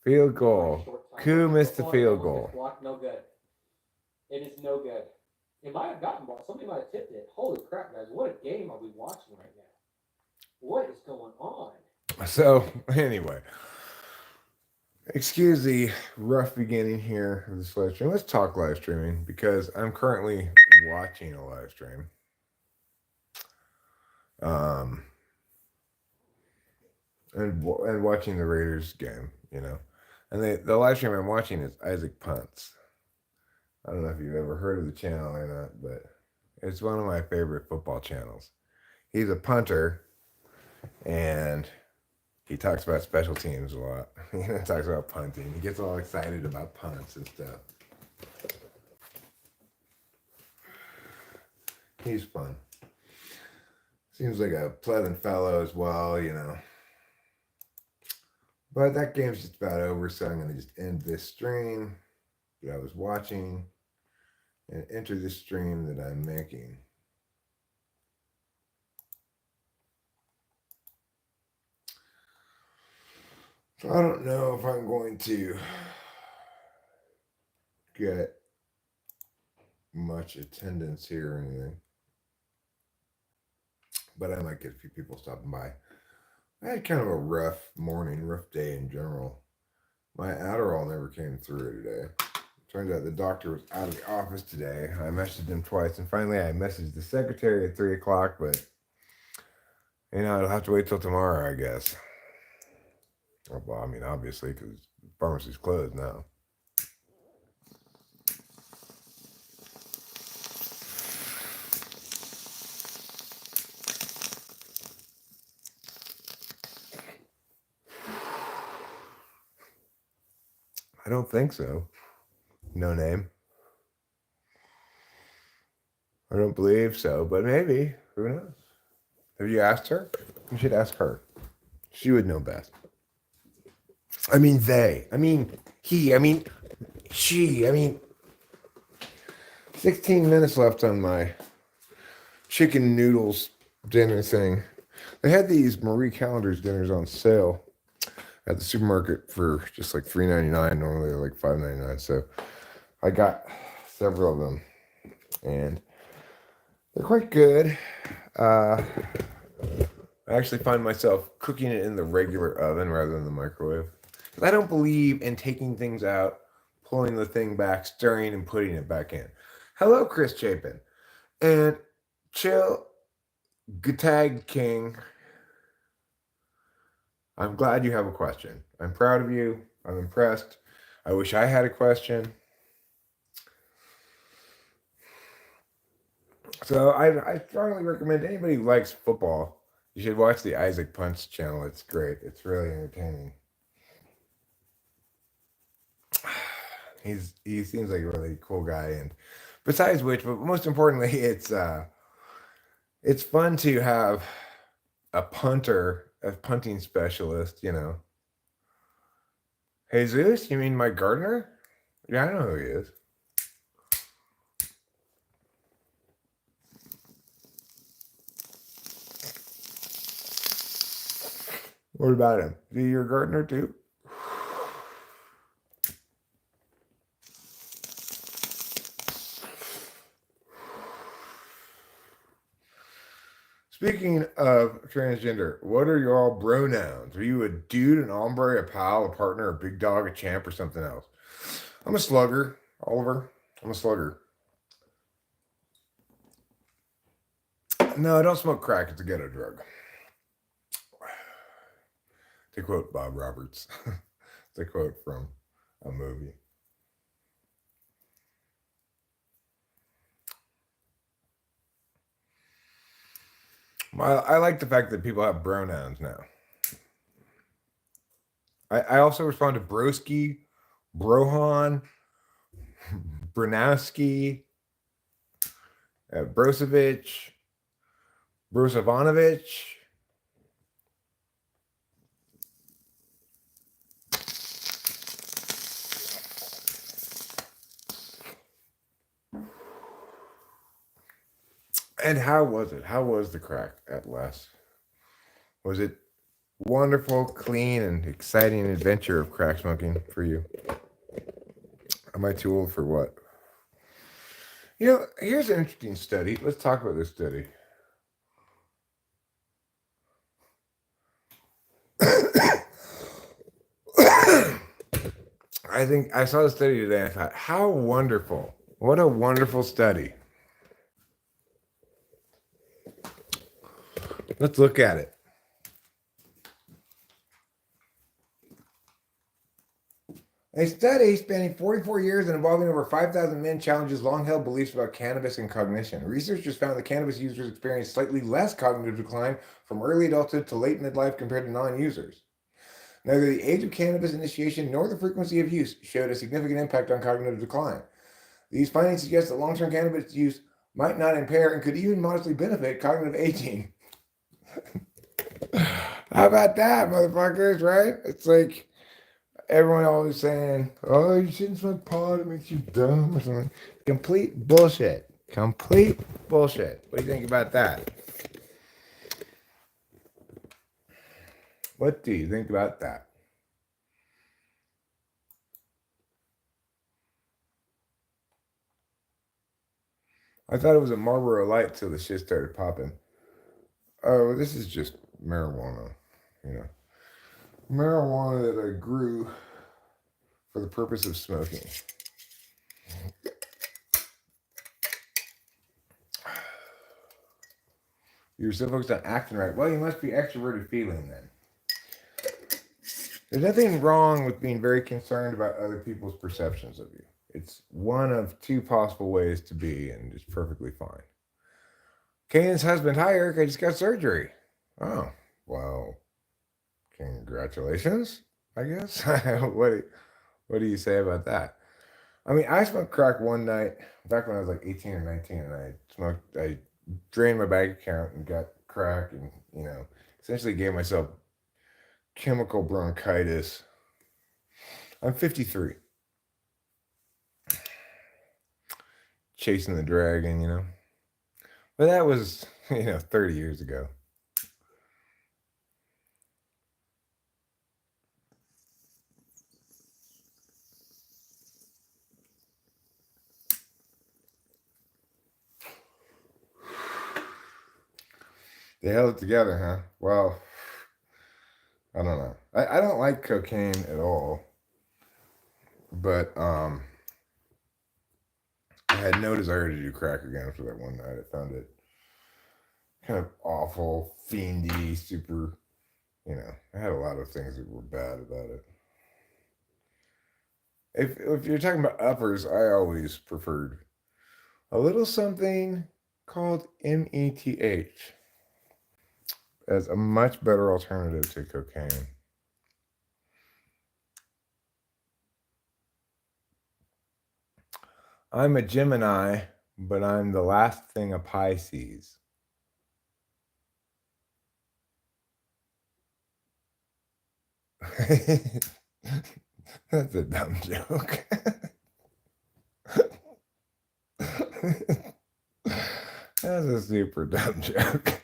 Field goal. Koo missed the field goal. Block, no good. It is no good. It might have gotten ball. Somebody might have tipped it. Holy crap, guys. What a game are we watching right now? What is going on? So, anyway. Excuse the rough beginning here of this live stream. Let's talk live streaming because I'm currently watching a live stream. And watching the Raiders game, you know. And the live stream I'm watching is Isaac Punts. I don't know if you've ever heard of the channel or not, but it's one of my favorite football channels. He's a punter, and he talks about special teams a lot. He talks about punting. He gets all excited about punts and stuff. He's fun. Seems like a pleasant fellow as well, you know. But that game's just about over, so I'm going to just end this stream that I was watching and enter the stream that I'm making. So I don't know if I'm going to get much attendance here or anything, but I might get a few people stopping by. I had kind of a rough morning, rough day in general. My Adderall never came through today. Turns out the doctor was out of the office today. I messaged him twice, and finally I messaged the secretary at 3 o'clock, but, you know, I'll have to wait till tomorrow, I guess. Well, I mean, obviously, because the pharmacy's closed now. I don't think so. No name. I don't believe so, but maybe. Who knows? Have you asked her? You should ask her. She would know best. I mean, they. I mean, he. I mean, she. I mean, 16 minutes left on my chicken noodles dinner thing. They had these Marie Callender's dinners on sale at the supermarket for just like $3.99. Normally they're like $5.99. So I got several of them, and they're quite good. I actually find myself cooking it in the regular oven rather than the microwave. I don't believe in taking things out, pulling the thing back, stirring, and putting it back in. Hello, Chris Chapin. And Chill Gatag King. I'm glad you have a question. I'm proud of you. I'm impressed. I wish I had a question. So I strongly recommend anybody who likes football, you should watch the Isaac Punts channel. It's great. It's really entertaining. He seems like a really cool guy, and besides which, but most importantly, it's fun to have a punting specialist, you know. Jesus, you mean my gardener? Yeah, I know who he is. What about him? Is he your gardener too? Speaking of transgender, what are your all pronouns? Are you a dude, an hombre, a pal, a partner, a big dog, a champ, or something else? I'm a slugger, Oliver. I'm a slugger. No, I don't smoke crack. It's a ghetto drug. To quote Bob Roberts. It's a quote from a movie. I like the fact that people have pronouns now. I also respond to broski, brohan, Bronowski, Brozovic, Brozovanovich. And how was it? How was the crack at last? Was it wonderful, clean, and exciting adventure of crack smoking for you. Am I too old for what? You know, here's an interesting study. Let's talk about this study. I think I saw the study today and I thought, how wonderful. What a wonderful study. Let's look at it. A study spanning 44 years and involving over 5,000 men challenges long-held beliefs about cannabis and cognition. Researchers found that cannabis users experience slightly less cognitive decline from early adulthood to late midlife compared to non-users. Neither the age of cannabis initiation nor the frequency of use showed a significant impact on cognitive decline. These findings suggest that long-term cannabis use might not impair and could even modestly benefit cognitive aging. How about that, motherfuckers, right? It's like everyone always saying, oh, you shouldn't smoke pot, it makes you dumb or something. Complete bullshit. Complete bullshit. What do you think about that? What do you think about that? I thought it was a Marlboro Light till the shit started popping. Oh, this is just marijuana, you know. Marijuana that I grew for the purpose of smoking. You're so focused on acting right. Well, you must be extroverted feeling then. There's nothing wrong with being very concerned about other people's perceptions of you. It's one of two possible ways to be, and it's perfectly fine. Kanan's husband, hi Eric, I just got surgery. Oh, well, congratulations, I guess. What do you say about that? I mean, I smoked crack one night back when I was like 18 or 19, and I drained my bank account and got crack and, you know, essentially gave myself chemical bronchitis. I'm 53. Chasing the dragon, you know. But that was, 30 years ago. They held it together, huh? Well, I don't know. I don't like cocaine at all. But I had no desire to do crack again after that one night. I found it kind of awful, fiendy, super, I had a lot of things that were bad about it. If you're talking about uppers, I always preferred a little something called METH as a much better alternative to cocaine. I'm a Gemini, but I'm the last thing a Pisces. That's a dumb joke. That's a super dumb joke.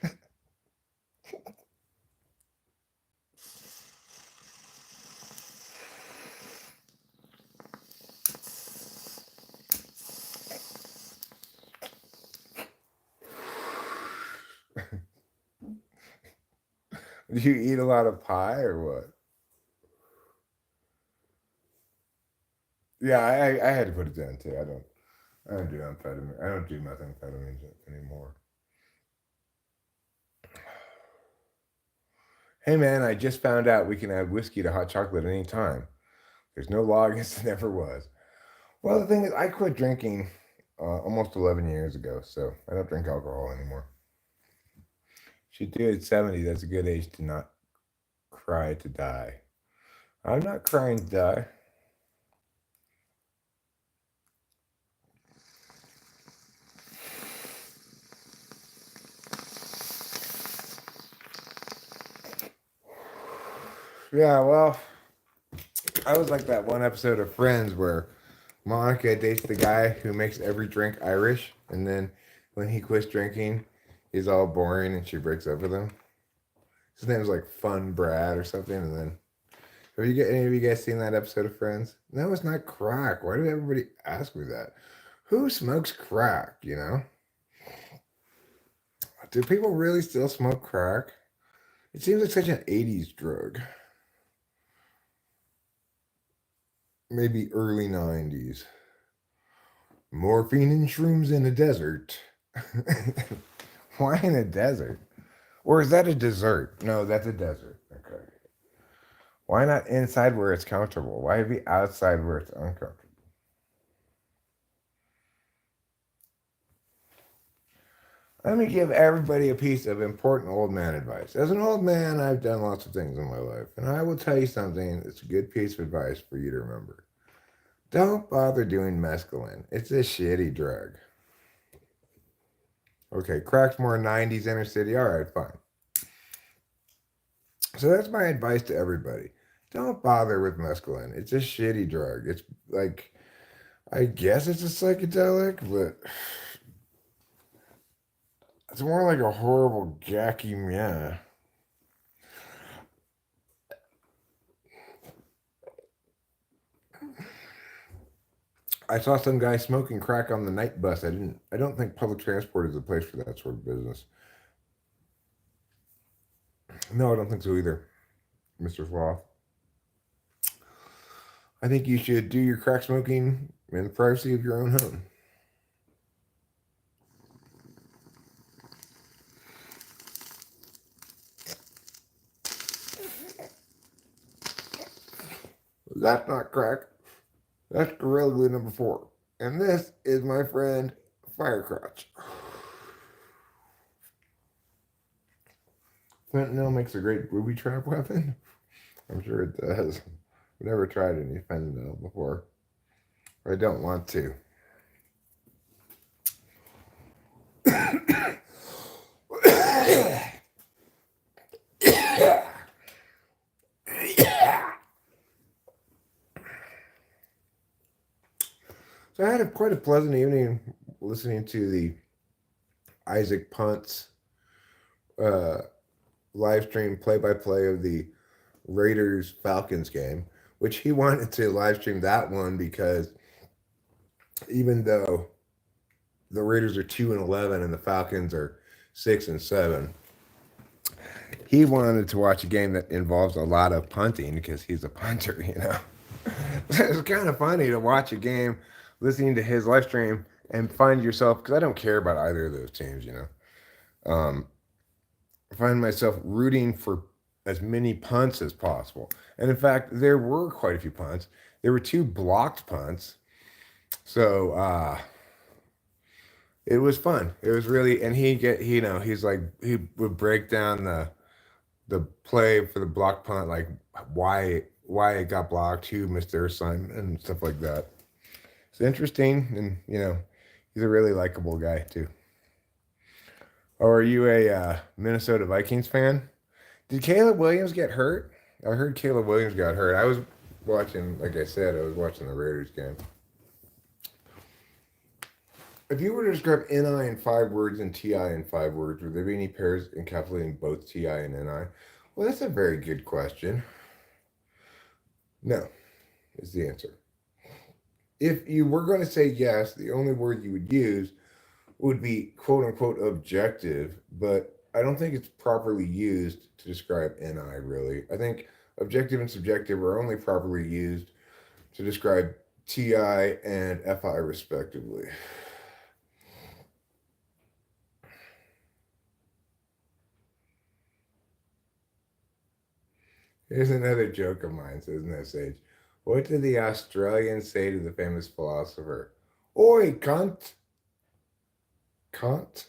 Do you eat a lot of pie or what? Yeah, I had to put it down too. I don't do amphetamine. I don't do methamphetamines anymore. Hey man, I just found out we can add whiskey to hot chocolate at any time. There's no law against it, never was. Well, the thing is, I quit drinking almost 11 years ago, so I don't drink alcohol anymore. Should do it at 70. That's a good age to not cry to die. I'm not crying to die. Yeah, well, I was like that one episode of Friends where Monica dates the guy who makes every drink Irish, and then when he quits drinking, he's all boring and she breaks up with him. His name's like Fun Brad or something. And then, have you any of you guys seen that episode of Friends? No, it's not crack. Why did everybody ask me that? Who smokes crack? You know? Do people really still smoke crack? It seems like such an 80s drug. Maybe early 90s. Morphine and shrooms in a desert. Why in a desert? Or is that a dessert? No, that's a desert. Okay. Why not inside where it's comfortable? Why be outside where it's uncomfortable? Let me give everybody a piece of important old man advice. As an old man, I've done lots of things in my life, and I will tell you something that's a good piece of advice for you to remember. Don't bother doing mescaline. It's a shitty drug. Okay, crack's more 90s inner city. All right, fine. So that's my advice to everybody. Don't bother with mescaline. It's a shitty drug. It's like, I guess it's a psychedelic, but it's more like a horrible gacky meh. I saw some guy smoking crack on the night bus. I don't think public transport is the place for that sort of business. No, I don't think so either, Mr. Sloth. I think you should do your crack smoking in the privacy of your own home. That's not crack. That's Gorilla Glue number 4. And this is my friend Firecrotch. Fentanyl makes a great booby trap weapon. I'm sure it does. I've never tried any fentanyl before. I don't want to. So I had quite a pleasant evening listening to the Isaac Punt's live stream play-by-play of the Raiders Falcons game, which he wanted to live stream that one because even though the Raiders are 2-11 and the Falcons are 6-7, he wanted to watch a game that involves a lot of punting because he's a punter, you know. It's kind of funny to watch a game listening to his live stream and find yourself, because I don't care about either of those teams, you know. I find myself rooting for as many punts as possible. And in fact, there were quite a few punts. There were 2 blocked punts. So it was fun. It was really, and he's like, he would break down the play for the block punt, like why it got blocked, who missed their assignment and stuff like that. It's interesting, and you know, he's a really likable guy too. Or are you a Minnesota Vikings fan? Did Caleb Williams get hurt? I heard Caleb Williams got hurt. I was watching, like I said, I was watching the Raiders game. If you were to describe NI in 5 words and TI in 5 words, would there be any pairs encapsulating both TI and NI? Well, that's a very good question. No, is the answer. If you were going to say yes, the only word you would use would be quote unquote objective, but I don't think it's properly used to describe NI really. I think objective and subjective are only properly used to describe TI and FI respectively. Here's another joke of mine, says No Sage. What did the Australians say to the famous philosopher? Oi, cunt! Cunt?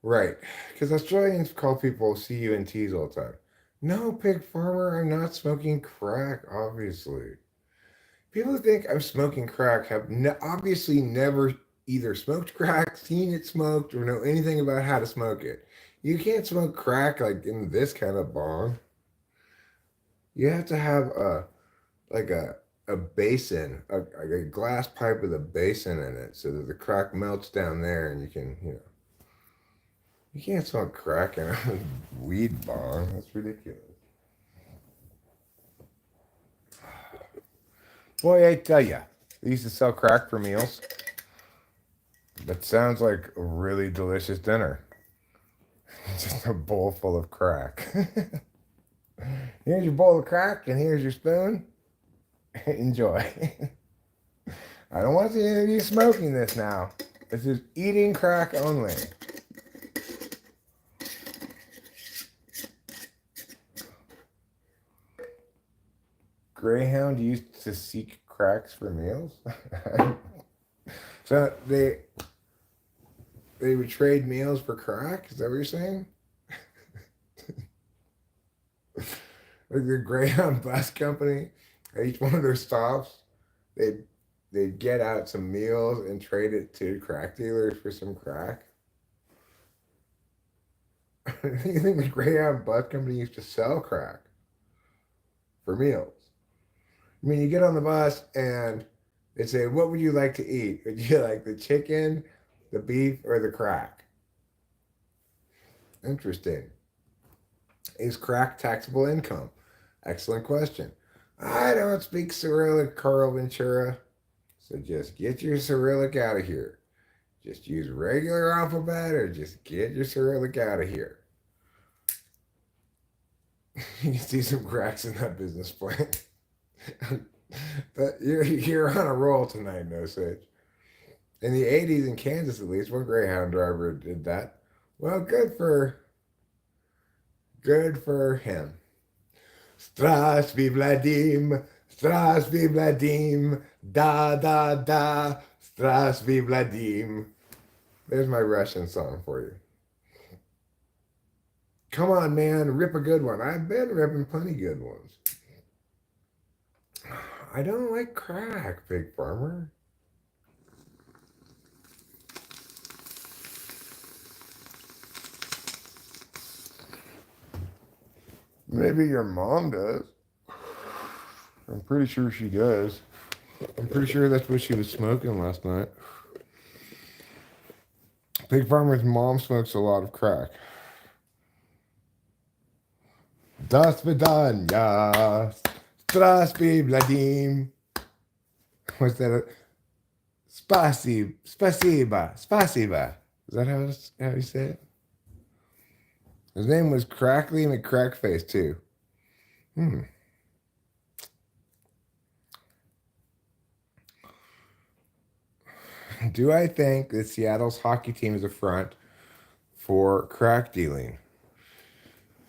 Right, because Australians call people CUNTs all the time. No, pig farmer, I'm not smoking crack, obviously. People who think I'm smoking crack have obviously never either smoked crack, seen it smoked, or know anything about how to smoke it. You can't smoke crack like in this kind of bong. You have to have a basin, a glass pipe with a basin in it, so that the crack melts down there, and you can You can't smoke crack in a weed bong. That's ridiculous. Boy, I tell ya, they used to sell crack for meals. That sounds like a really delicious dinner. Just a bowl full of crack. Here's your bowl of crack, and here's your spoon. Enjoy. I don't want to see any of you smoking this now. This is eating crack only. Greyhound used to seek cracks for meals. So they would trade meals for crack? Is that what you're saying? Like the Greyhound bus company, at each one of their stops, they'd get out some meals and trade it to crack dealers for some crack. You think the Greyhound bus company used to sell crack for meals? I mean, you get on the bus and they say, "What would you like to eat? Would you like the chicken, the beef, or the crack?" Interesting. Is crack taxable income? Excellent question. I don't speak Cyrillic, Carl Ventura, so just get your Cyrillic out of here. Just use regular alphabet or just get your Cyrillic out of here. You can see some cracks in that business plan. But you're on a roll tonight, No Sage. In the 80s in Kansas, at least, one Greyhound driver did that. Well, good for him. Strasby Vladim, Strasby Vladim, da da da, Strasby Vladim. There's my Russian song for you. Come on, man, rip a good one. I've been ripping plenty good ones. I don't like crack, Big Farmer. Maybe your mom does. I'm pretty sure she does. I'm pretty sure that's what she was smoking last night. Pig Farmer's mom smokes a lot of crack. Das Vidanya, Strasby Vladim. What's that? Spasiba. Is that how you say it? His name was Crackly McCrackface, too. Do I think that Seattle's hockey team is a front for crack dealing?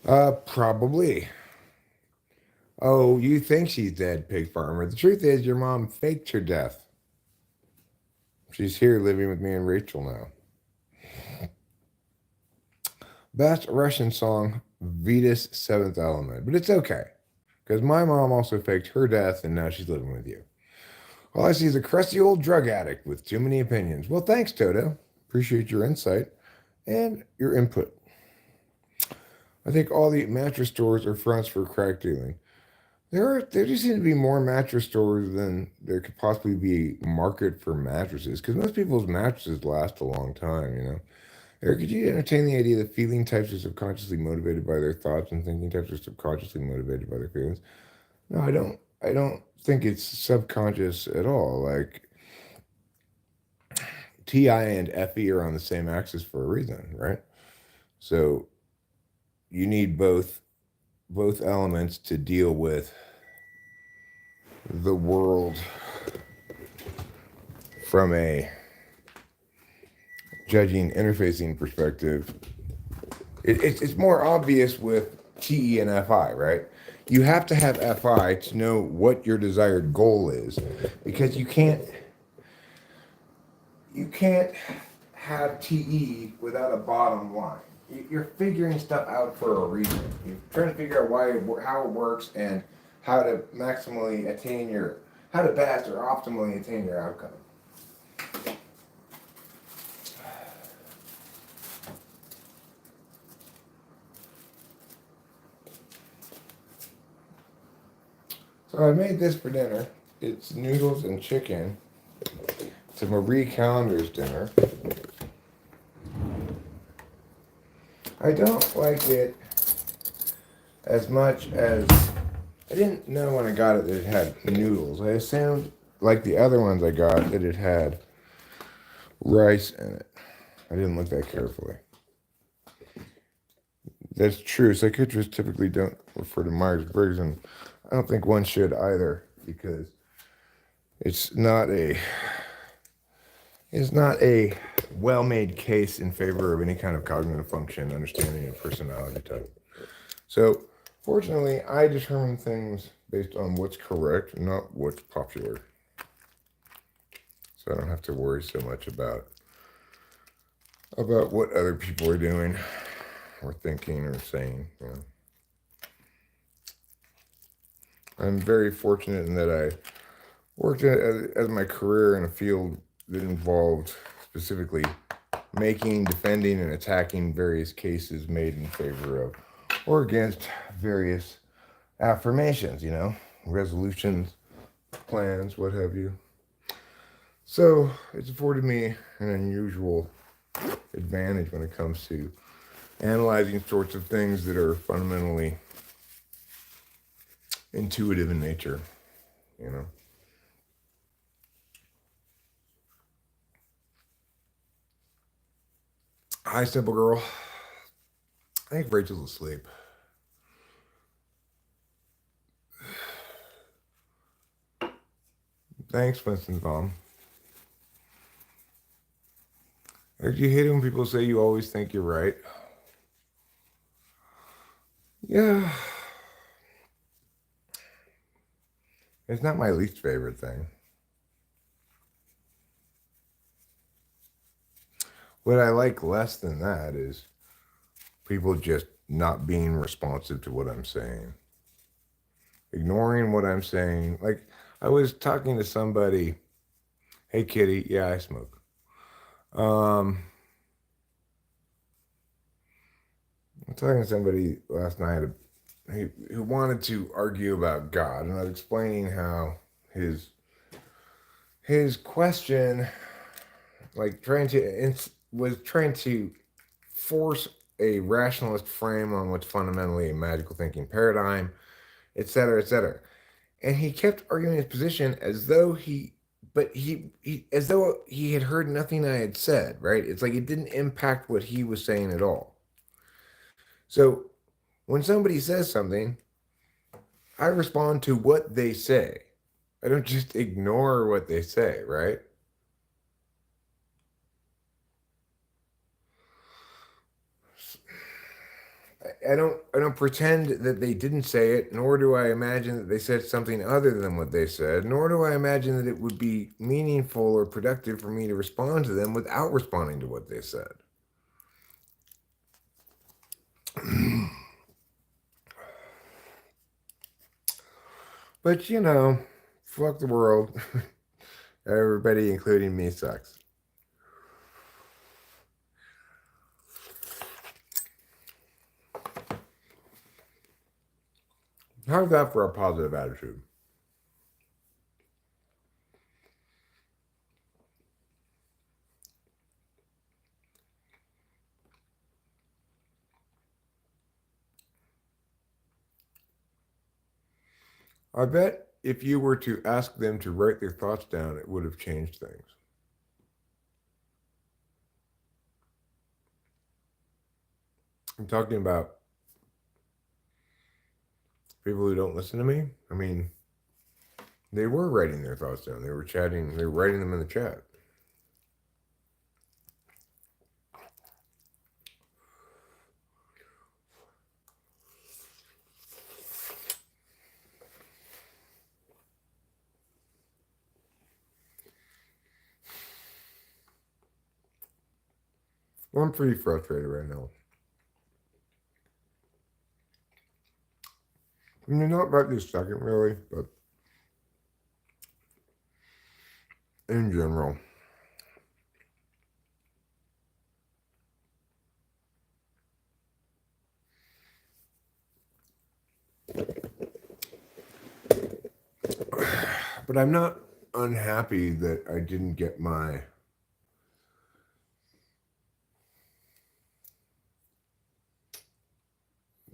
Probably. Oh, you think she's dead, Pig Farmer. The truth is your mom faked her death. She's here living with me and Rachel now. Best Russian song, Vetus Seventh Element. But it's okay, because my mom also faked her death and now she's living with you. All I see is a crusty old drug addict with too many opinions. Well, thanks, Toto. Appreciate your insight and your input. I think all the mattress stores are fronts for crack dealing. There just seem to be more mattress stores than there could possibly be a market for mattresses, because most people's mattresses last a long time, you know. Eric, could you entertain the idea that feeling types are subconsciously motivated by their thoughts and thinking types are subconsciously motivated by their feelings? No, I don't think it's subconscious at all. Like TI and FE are on the same axis for a reason, right? So you need both elements to deal with the world from a judging interfacing perspective. It's more obvious with TE and FI, right? You have to have FI to know what your desired goal is, because you can't have TE without a bottom line. You're figuring stuff out for a reason. You're trying to figure out how it works and how to maximally how to best or optimally attain your outcome. So I made this for dinner. It's noodles and chicken. It's a Marie Callender's dinner. I don't like it as much as I didn't know when I got it that it had noodles. I assumed, like the other ones I got, that it had rice in it. I didn't look that carefully. That's true. Psychiatrists typically don't refer to Myers-Briggs, and I don't think one should either, because it's not a well-made case in favor of any kind of cognitive function, understanding, of personality type. So, fortunately, I determine things based on what's correct, not what's popular. So I don't have to worry so much about what other people are doing or thinking or saying. You know. I'm very fortunate in that I worked as my career in a field that involved specifically making, defending, and attacking various cases made in favor of or against various affirmations, you know, resolutions, plans, what have you. So it's afforded me an unusual advantage when it comes to analyzing sorts of things that are fundamentally intuitive in nature, you know. Hi, Simple Girl. I think Rachel's asleep. Thanks, Winston's mom. Do you hate it when people say you always think you're right? Yeah. It's not my least favorite thing. What I like less than that is people just not being responsive to what I'm saying. Ignoring what I'm saying. Like, I was talking to somebody, hey, kitty, yeah, I smoke. I'm talking to somebody last night who wanted to argue about God, and I was explaining how his question, like was trying to force a rationalist frame on what's fundamentally a magical thinking paradigm, etc., etc. And he kept arguing his position as though he had heard nothing I had said, right? It's like it didn't impact what he was saying at all. So when somebody says something, I respond to what they say. I don't just ignore what they say, right? I don't pretend that they didn't say it, nor do I imagine that they said something other than what they said, nor do I imagine that it would be meaningful or productive for me to respond to them without responding to what they said. But you know, fuck the world. Everybody, including me, sucks. How's that for a positive attitude? I bet if you were to ask them to write their thoughts down, it would have changed things. I'm talking about people who don't listen to me. I mean, they were writing their thoughts down. They were chatting. They were writing them in the chat. Well, I'm pretty frustrated right now. I mean, not right this second, really, but in general. But I'm not unhappy that I didn't get my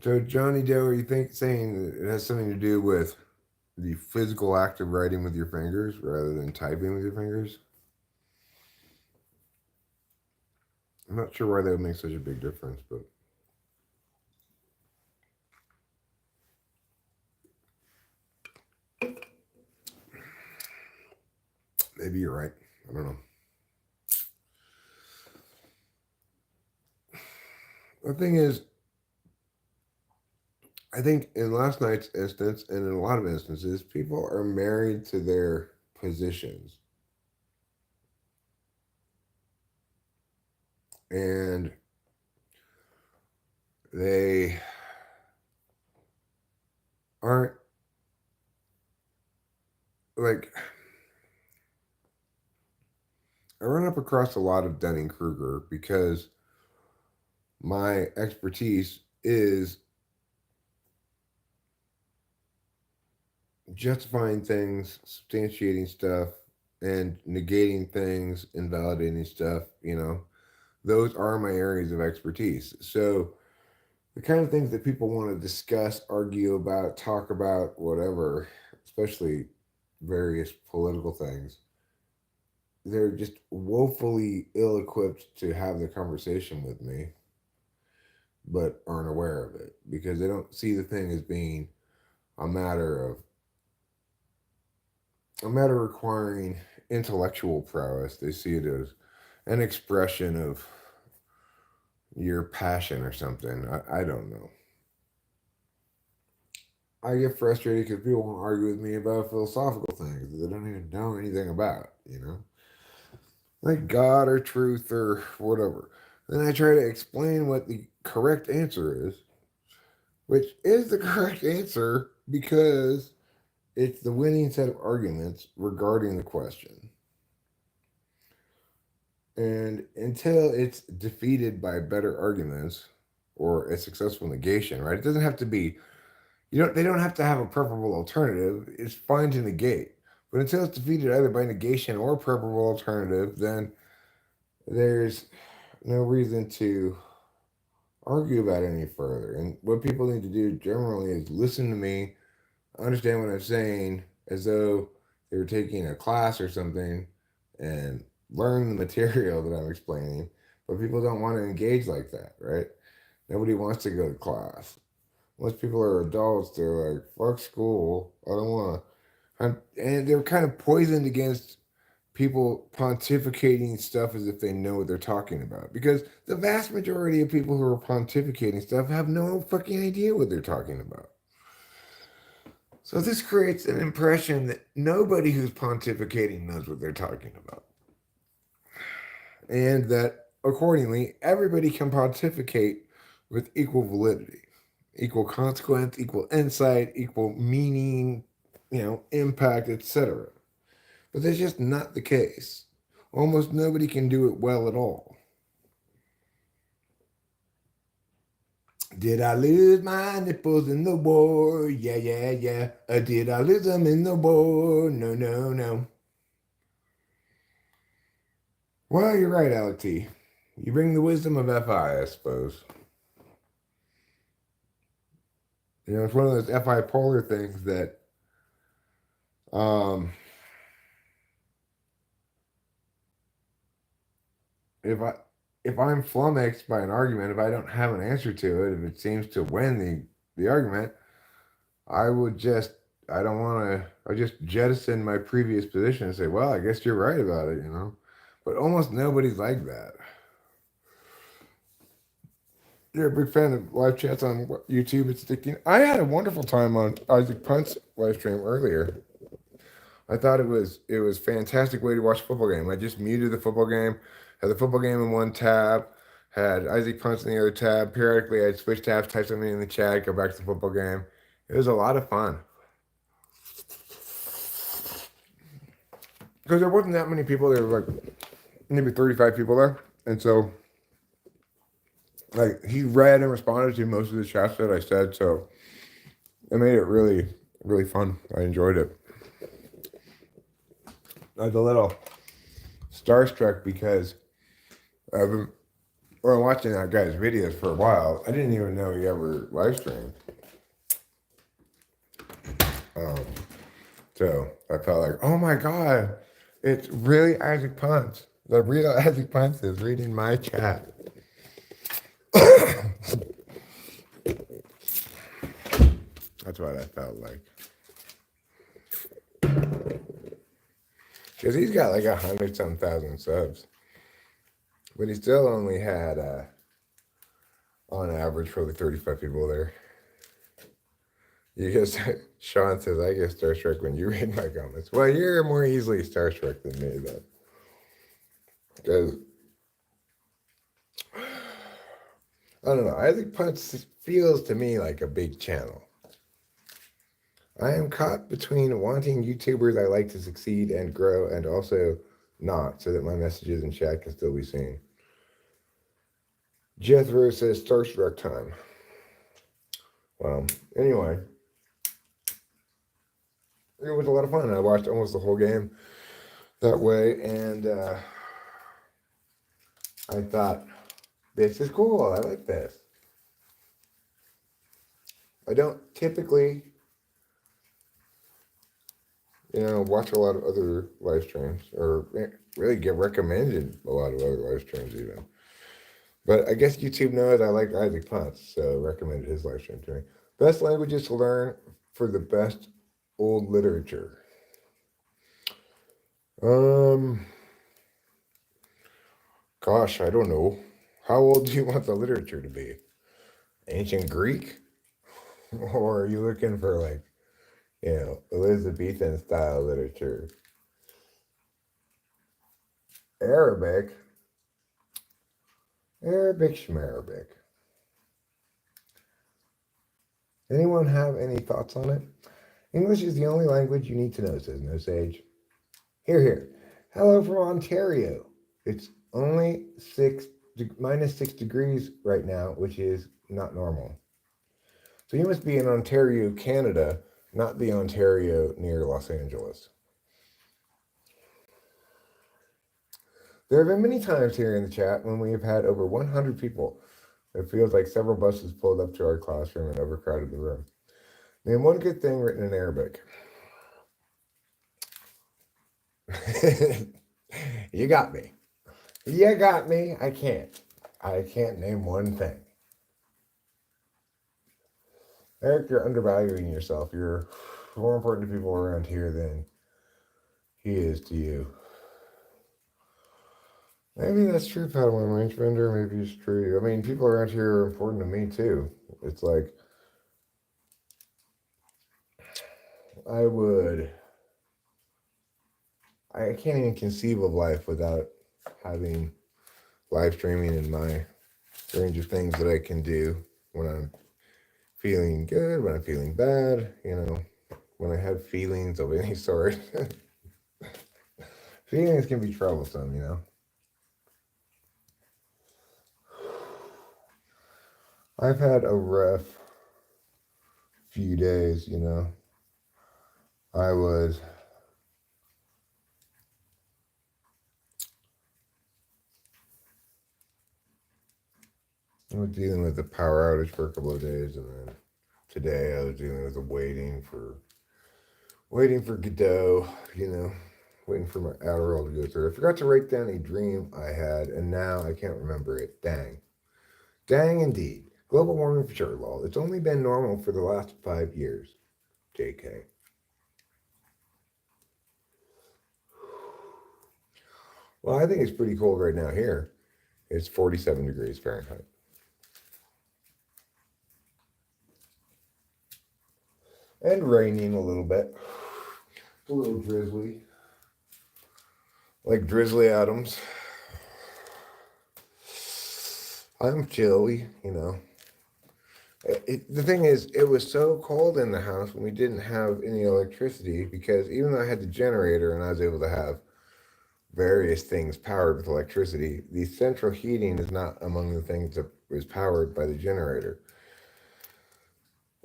So Johnny Doe, are you saying that it has something to do with the physical act of writing with your fingers rather than typing with your fingers? I'm not sure why that would make such a big difference, but maybe you're right. I don't know. The thing is, I think in last night's instance, and in a lot of instances, people are married to their positions. And they aren't like, I run up across a lot of Dunning-Kruger because my expertise is justifying things, substantiating stuff, and negating things, invalidating stuff, those are my areas of expertise. So the kind of things that people want to discuss, argue about, talk about, whatever, especially various political things, they're just woefully ill equipped to have the conversation with me, but aren't aware of it because they don't see the thing as being a matter requiring intellectual prowess. They see it as an expression of your passion or something. I don't know. I get frustrated because people won't argue with me about philosophical things that they don't even know anything about, like God or truth or whatever. Then I try to explain what the correct answer is, which is the correct answer because it's the winning set of arguments regarding the question. And until it's defeated by better arguments or a successful negation, right? It doesn't have to be, they don't have to have a preferable alternative. It's fine to negate. But until it's defeated either by negation or preferable alternative, then there's no reason to argue about it any further. And what people need to do generally is listen to me, understand what I'm saying, as though they were taking a class or something, and learn the material that I'm explaining. But people don't want to engage like that, right? Nobody wants to go to class. Most people are adults. They're like, fuck school. I don't want to. And they're kind of poisoned against people pontificating stuff as if they know what they're talking about. Because the vast majority of people who are pontificating stuff have no fucking idea what they're talking about. So this creates an impression that nobody who's pontificating knows what they're talking about. And that accordingly, everybody can pontificate with equal validity, equal consequence, equal insight, equal meaning, impact, etc. But that's just not the case. Almost nobody can do it well at all. Did I lose my nipples in the war? Yeah, yeah, yeah. Did I lose them in the war? No, no, no. Well, you're right, Alec T. You bring the wisdom of FI, I suppose. It's one of those FI polar things that if I'm flummoxed by an argument, if I don't have an answer to it, if it seems to win the argument, I don't want to, I just jettison my previous position and say, well, I guess you're right about it, But almost nobody's like that. You're a big fan of live chats on YouTube. It's addicting. I had a wonderful time on Isaac Punt's live stream earlier. I thought it was a fantastic way to watch a football game. I just muted the football game, had the football game in one tab, had Isaac Punch in the other tab. Periodically, I'd switch tabs, type something in the chat, go back to the football game. It was a lot of fun. Because there wasn't that many people. There were like maybe 35 people there. And so, like, he read and responded to most of the chats that I said. So, it made it really, really fun. I enjoyed it. I was a little starstruck because I've been Well, watching that guy's videos for a while, I didn't even know he ever live streamed. So I felt like, oh my god, it's really Isaac Punch. The real Isaac Punch is reading my chat. That's what I felt like. Because he's got like 100-some thousand subs. But he still only had, on average, probably 35 people there. You guess, Sean says, I get starstruck when you read my comments. Well, you're more easily starstruck than me, though. Because, I don't know, Isaac Punch feels to me like a big channel. I am caught between wanting YouTubers I like to succeed and grow and also not, so that my messages in chat can still be seen. Jethro says starstruck time. Well, anyway, it was a lot of fun. I watched almost the whole game that way, and I thought, this is cool. I like this. I don't typically, watch a lot of other live streams or really get recommended a lot of other live streams even. But I guess YouTube knows I like Isaac Punch, so recommended his live stream to me. Best languages to learn for the best old literature. Gosh, I don't know. How old do you want the literature to be? Ancient Greek? Or are you looking for like, Elizabethan style literature? Arabic? Arabic schmarabic. Anyone have any thoughts on it? English is the only language you need to know, says No Sage. Here, here. Hello from Ontario. It's only -6 degrees right now, which is not normal. So you must be in Ontario, Canada, not the Ontario near Los Angeles. There have been many times here in the chat when we have had over 100 people. It feels like several buses pulled up to our classroom and overcrowded the room. Name one good thing written in Arabic. You got me. You got me. I can't name one thing. Eric, you're undervaluing yourself. You're more important to people around here than he is to you. Maybe that's true, Padawan Rangefinder. Maybe it's true. I mean, people around here are important to me, too. It's like, I can't even conceive of life without having live streaming in my range of things that I can do when I'm feeling good, when I'm feeling bad, when I have feelings of any sort. Feelings can be troublesome, I've had a rough few days, I was dealing with the power outage for a couple of days, and then today I was dealing with the waiting for Godot, waiting for my Adderall to go through. I forgot to write down a dream I had, and now I can't remember it. Dang. Dang indeed. Global warming for sure, lol. It's only been normal for the last 5 years. JK. Well, I think it's pretty cold right now here. It's 47 degrees Fahrenheit. And raining a little bit. A little drizzly. Like Drizzly Adams. I'm chilly, The thing is, it was so cold in the house when we didn't have any electricity, because even though I had the generator and I was able to have various things powered with electricity, the central heating is not among the things that was powered by the generator.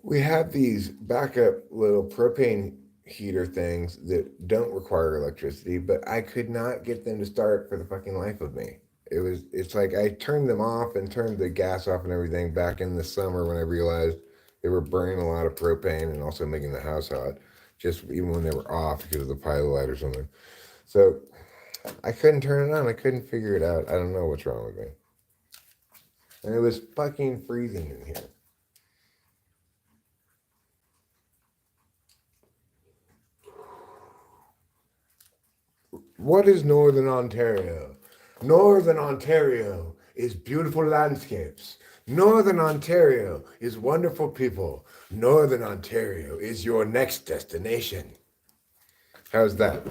We have these backup little propane heater things that don't require electricity, but I could not get them to start for the fucking life of me. It's like I turned them off and turned the gas off and everything back in the summer when I realized they were burning a lot of propane and also making the house hot, just even when they were off because of the pilot light or something. So I couldn't turn it on. I couldn't figure it out. I don't know what's wrong with me. And it was fucking freezing in here. What is Northern Ontario? Northern Ontario is beautiful landscapes. Northern Ontario is wonderful people. Northern Ontario is your next destination. How's that?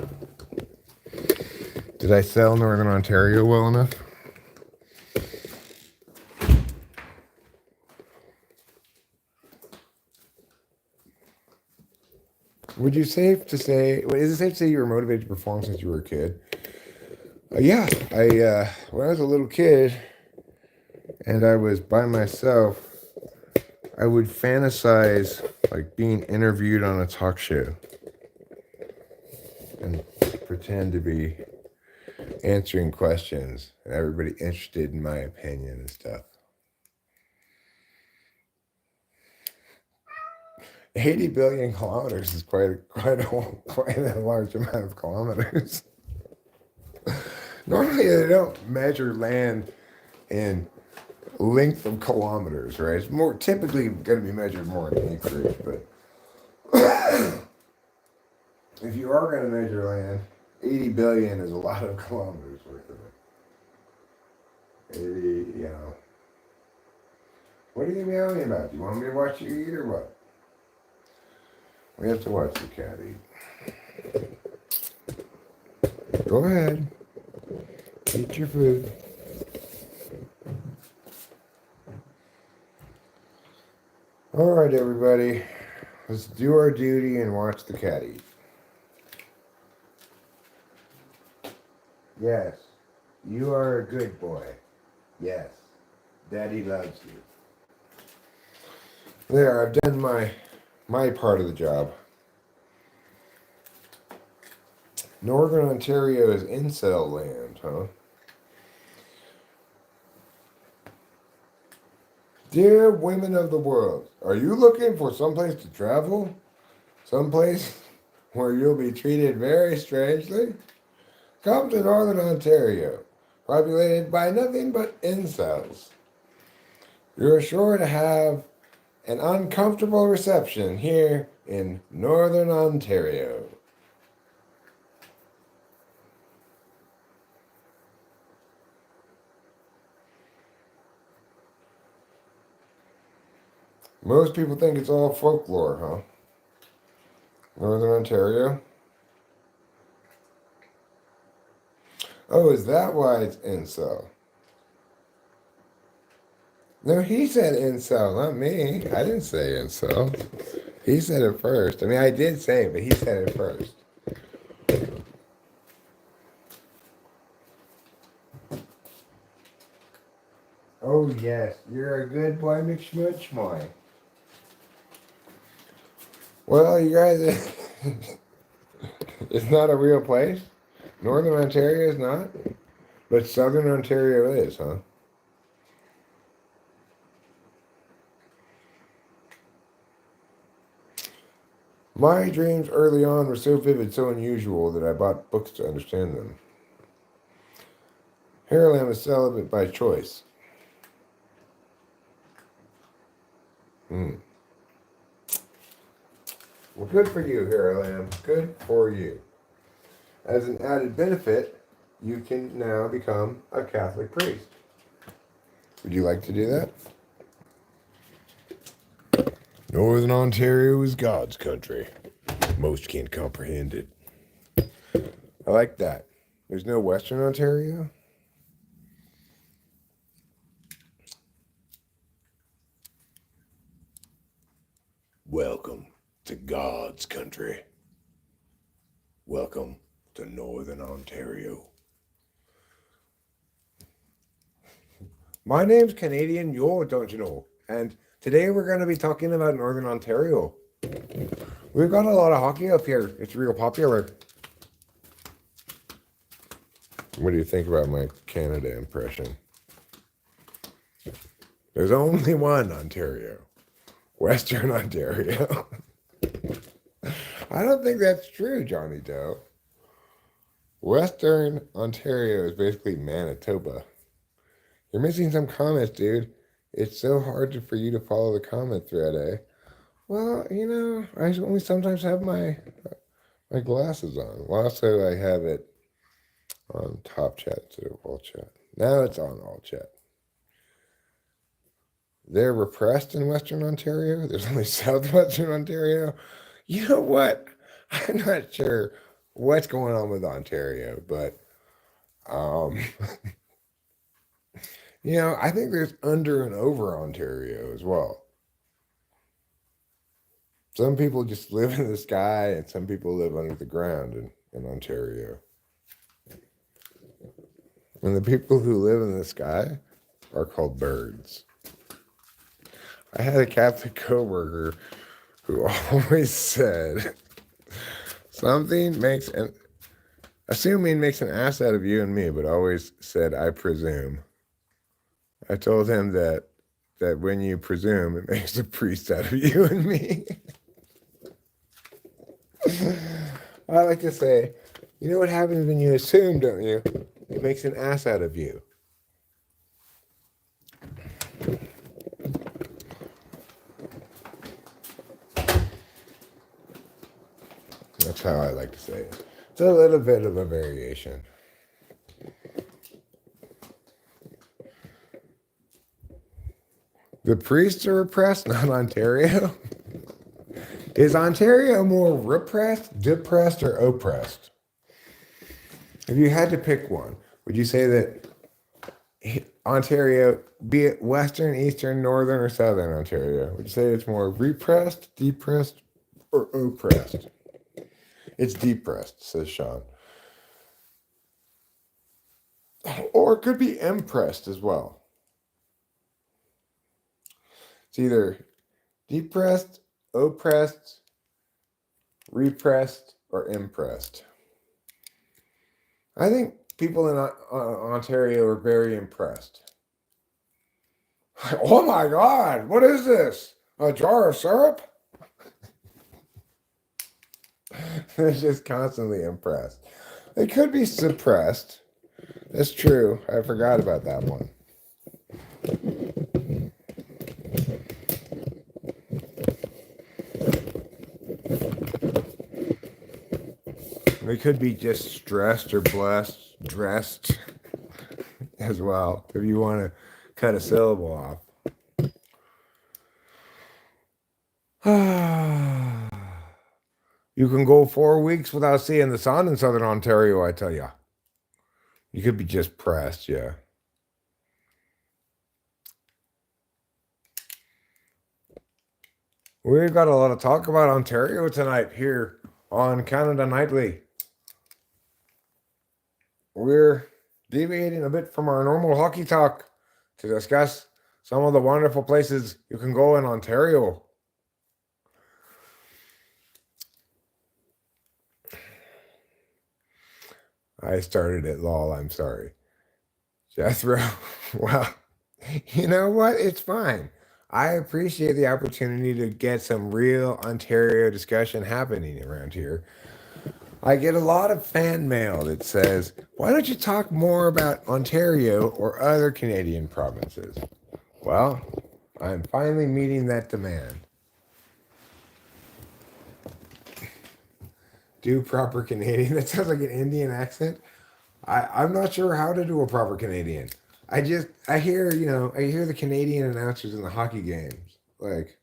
Did I sell Northern Ontario well enough? Would you safe to say? Is it safe to say you were motivated to perform since you were a kid? Yeah, when I was a little kid and I was by myself, I would fantasize like being interviewed on a talk show and pretend to be answering questions and everybody interested in my opinion and stuff. 80 billion kilometers is quite a large amount of kilometers. Normally, they don't measure land in length of kilometers, right? It's more typically going to be measured more in acreage, but if you are going to measure land, 80 billion is a lot of kilometers worth of it. 80, you know. What are you meowing about? Do you want me to watch you eat or what? We have to watch the cat eat. Go ahead. Eat your food. All right, everybody. Let's do our duty and watch the cat eat. Yes, you are a good boy. Yes, Daddy loves you. There, I've done my part of the job. Northern Ontario is incel land, huh? Dear women of the world, are you looking for someplace to travel? Someplace where you'll be treated very strangely? Come to Northern Ontario, populated by nothing but incels. You're sure to have an uncomfortable reception here in Northern Ontario. Most people think it's all folklore, huh? Northern Ontario? Oh, is that why it's incel? No, he said incel, not me. I didn't say incel. He said it first. I mean, I did say it, but he said it first. Oh, yes. You're a good boy, McSmuchmoy. Well, you guys, it's not a real place. Northern Ontario is not. But Southern Ontario is, huh? My dreams early on were so vivid, so unusual, that I bought books to understand them. Harold is celibate by choice. Well, good for you, Harold. Good for you. As an added benefit, you can now become a Catholic priest. Would you like to do that? Northern Ontario is God's country. Most can't comprehend it. I like that. There's no Western Ontario? Welcome to God's country. Welcome to Northern Ontario. My name's Canadian, don't you know? And today we're going to be talking about Northern Ontario. We've got a lot of hockey up here. It's real popular. What do you think about my Canada impression? There's only one Ontario. Western Ontario. I don't think that's true, Johnny Doe. Western Ontario is basically Manitoba. You're missing some comments, dude. It's so hard for you to follow the comment thread, eh? Well, I only sometimes have my glasses on. Well, also, I have it on top chat instead of all chat. Now it's on all chat. They're repressed in Western Ontario. There's only Southwestern Ontario. You know what? I'm not sure what's going on with Ontario, but I think there's under and over Ontario as well. Some people just live in the sky, and some people live under the ground in Ontario. And the people who live in the sky are called birds. I had a Catholic coworker who always said, assuming makes an ass out of you and me, but always said, I presume. I told him that when you presume, it makes a priest out of you and me. I like to say, you know what happens when you assume, don't you? It makes an ass out of you. That's how I like to say it. It's a little bit of a variation. The priests are repressed, not Ontario. Is Ontario more repressed, depressed, or oppressed? If you had to pick one, would you say that Ontario, be it Western, Eastern, Northern, or Southern Ontario, would you say it's more repressed, depressed, or oppressed? It's depressed, says Sean. Or it could be impressed as well. It's either depressed, oppressed, repressed, or impressed. I think people in Ontario are very impressed. Oh my God, what is this? A jar of syrup? They're just constantly impressed. They could be suppressed. That's true. I forgot about that one. They could be just stressed or dressed as well, if you want to cut a syllable off. You can go 4 weeks without seeing the sun in Southern Ontario, I tell you. You could be just pressed, yeah. We've got a lot of talk about Ontario tonight here on Canada Nightly. We're deviating a bit from our normal hockey talk to discuss some of the wonderful places you can go in Ontario. I started it, lol, I'm sorry. Jethro, well, you know what? It's fine. I appreciate the opportunity to get some real Ontario discussion happening around here. I get a lot of fan mail that says, why don't you talk more about Ontario or other Canadian provinces? Well, I'm finally meeting that demand. Do proper Canadian. That sounds like an Indian accent. I'm not sure how to do a proper Canadian. I hear the Canadian announcers in the hockey games. Like,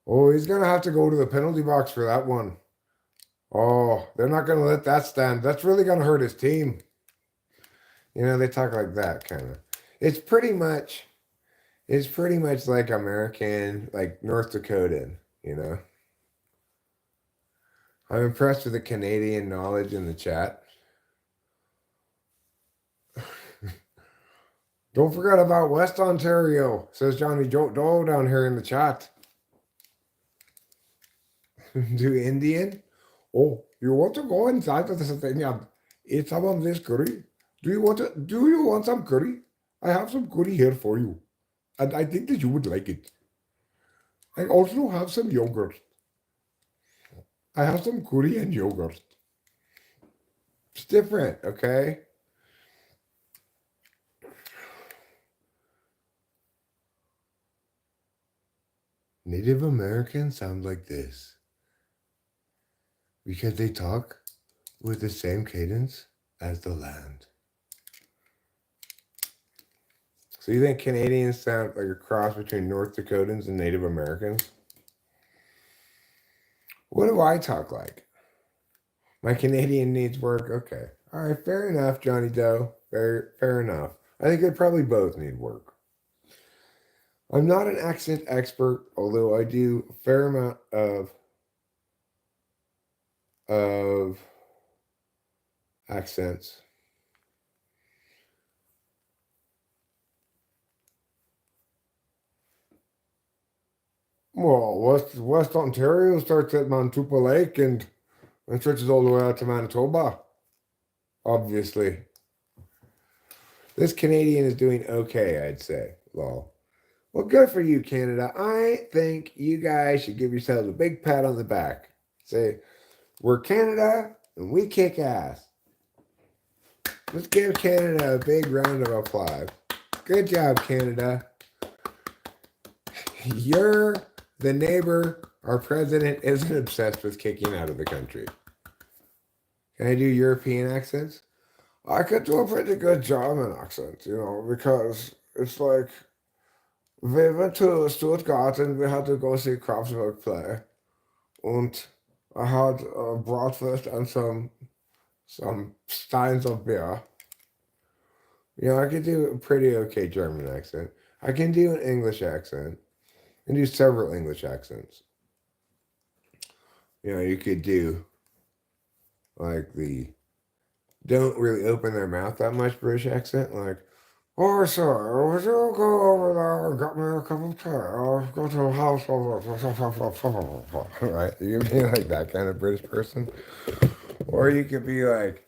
oh, he's going to have to go to the penalty box for that one. Oh, they're not going to let that stand. That's really going to hurt his team. They talk like that kind of. It's pretty much like American, like North Dakotan, I'm impressed with the Canadian knowledge in the chat. Don't forget about West Ontario, says Johnny Doe down here in the chat. Do Indian? Oh, you want to go inside of the thing? Eat some of this curry. Do you want some curry? I have some curry here for you. And I think that you would like it. I also have some yogurt. I have some curry and yogurt. It's different, okay? Native Americans sound like this because they talk with the same cadence as the land. So you think Canadians sound like a cross between North Dakotans and Native Americans? What do I talk like? My Canadian needs work. Okay. All right, fair enough, Johnny Doe. Fair enough. I think they probably both need work. I'm not an accent expert, although I do a fair amount of accents. Well, West Ontario starts at Mantupa Lake and stretches all the way out to Manitoba. Obviously, this Canadian is doing okay, I'd say. Lol. Well, good for you, Canada. I think you guys should give yourselves a big pat on the back. Say, we're Canada and we kick ass. Let's give Canada a big round of applause. Good job, Canada. You're the neighbor. Our president isn't obsessed with kicking out of the country. Can I do European accents? I could do a pretty good German accent, because it's like we went to Stuttgart and we had to go see Kraftwerk play. And I had bratwurst and some steins of beer. I can do a pretty okay German accent. I can do an English accent. I can do several English accents. You could do like the don't really open their mouth that much British accent, like, oh, sir, would you go over there and get me a cup of tea? Or go to a house over. Right? You could be like that kind of British person. Or you could be like,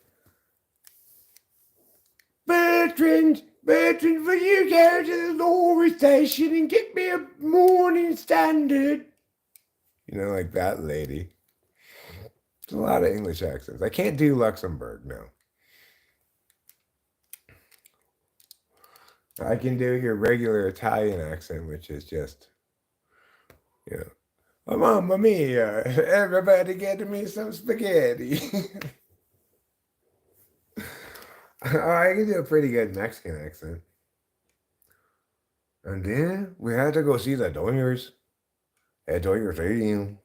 Bertrand, will you go to the Lower Station and get me a Morning Standard? Like that lady. There's a lot of English accents. I can't do Luxembourg, no. I can do your regular Italian accent, which is just, oh, mamma mia, everybody get me some spaghetti. I can do a pretty good Mexican accent. And then we had to go see the Dodgers at Dodger Stadium.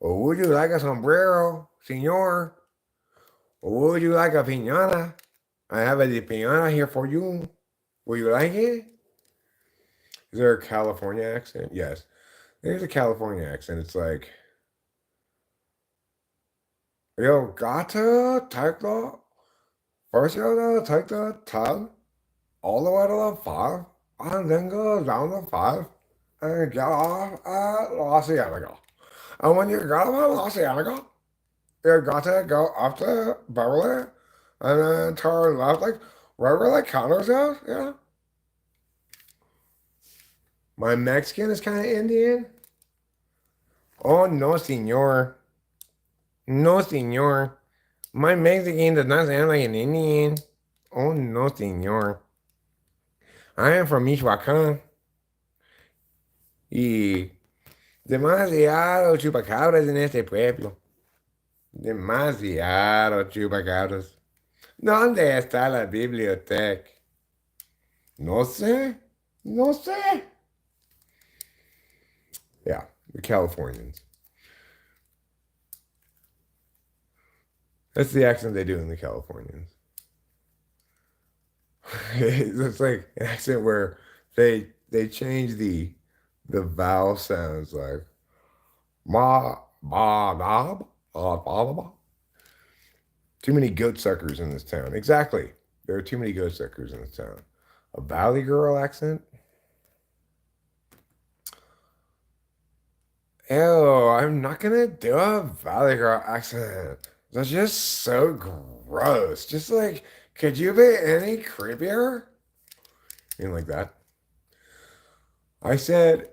Or would you like a sombrero, senor? Or would you like a piñata? I have a piñata here for you. Will you like it? Is there a California accent? Yes. There's a California accent. It's like, yo, gotta take the, first you gotta take the 10 all the way to the 5, and then go down the 5 and get off at La Cienega. And when you get off at La Cienega, you gotta go up to Beverly and then turn left, like, right where the counters is, yeah. My Mexican is kind of Indian. Oh, no, senor. No, senor. My Mexican does not sound like an Indian. Oh, no, senor. I am from Michoacán. Y demasiado chupacabras en este pueblo. Demasiado chupacabras. ¿Dónde está la biblioteca? No sé. No sé. Yeah, the Californians. That's the accent they do in the Californians. It's like an accent where they change the vowel sounds, like ma ba knob ba ba. Too many goat suckers in this town. Exactly. There are too many goat suckers in this town. A Valley Girl accent? Ew, I'm not gonna do a Valley Girl accent. That's just so gross. Just like, could you be any creepier? Anything like that. I said,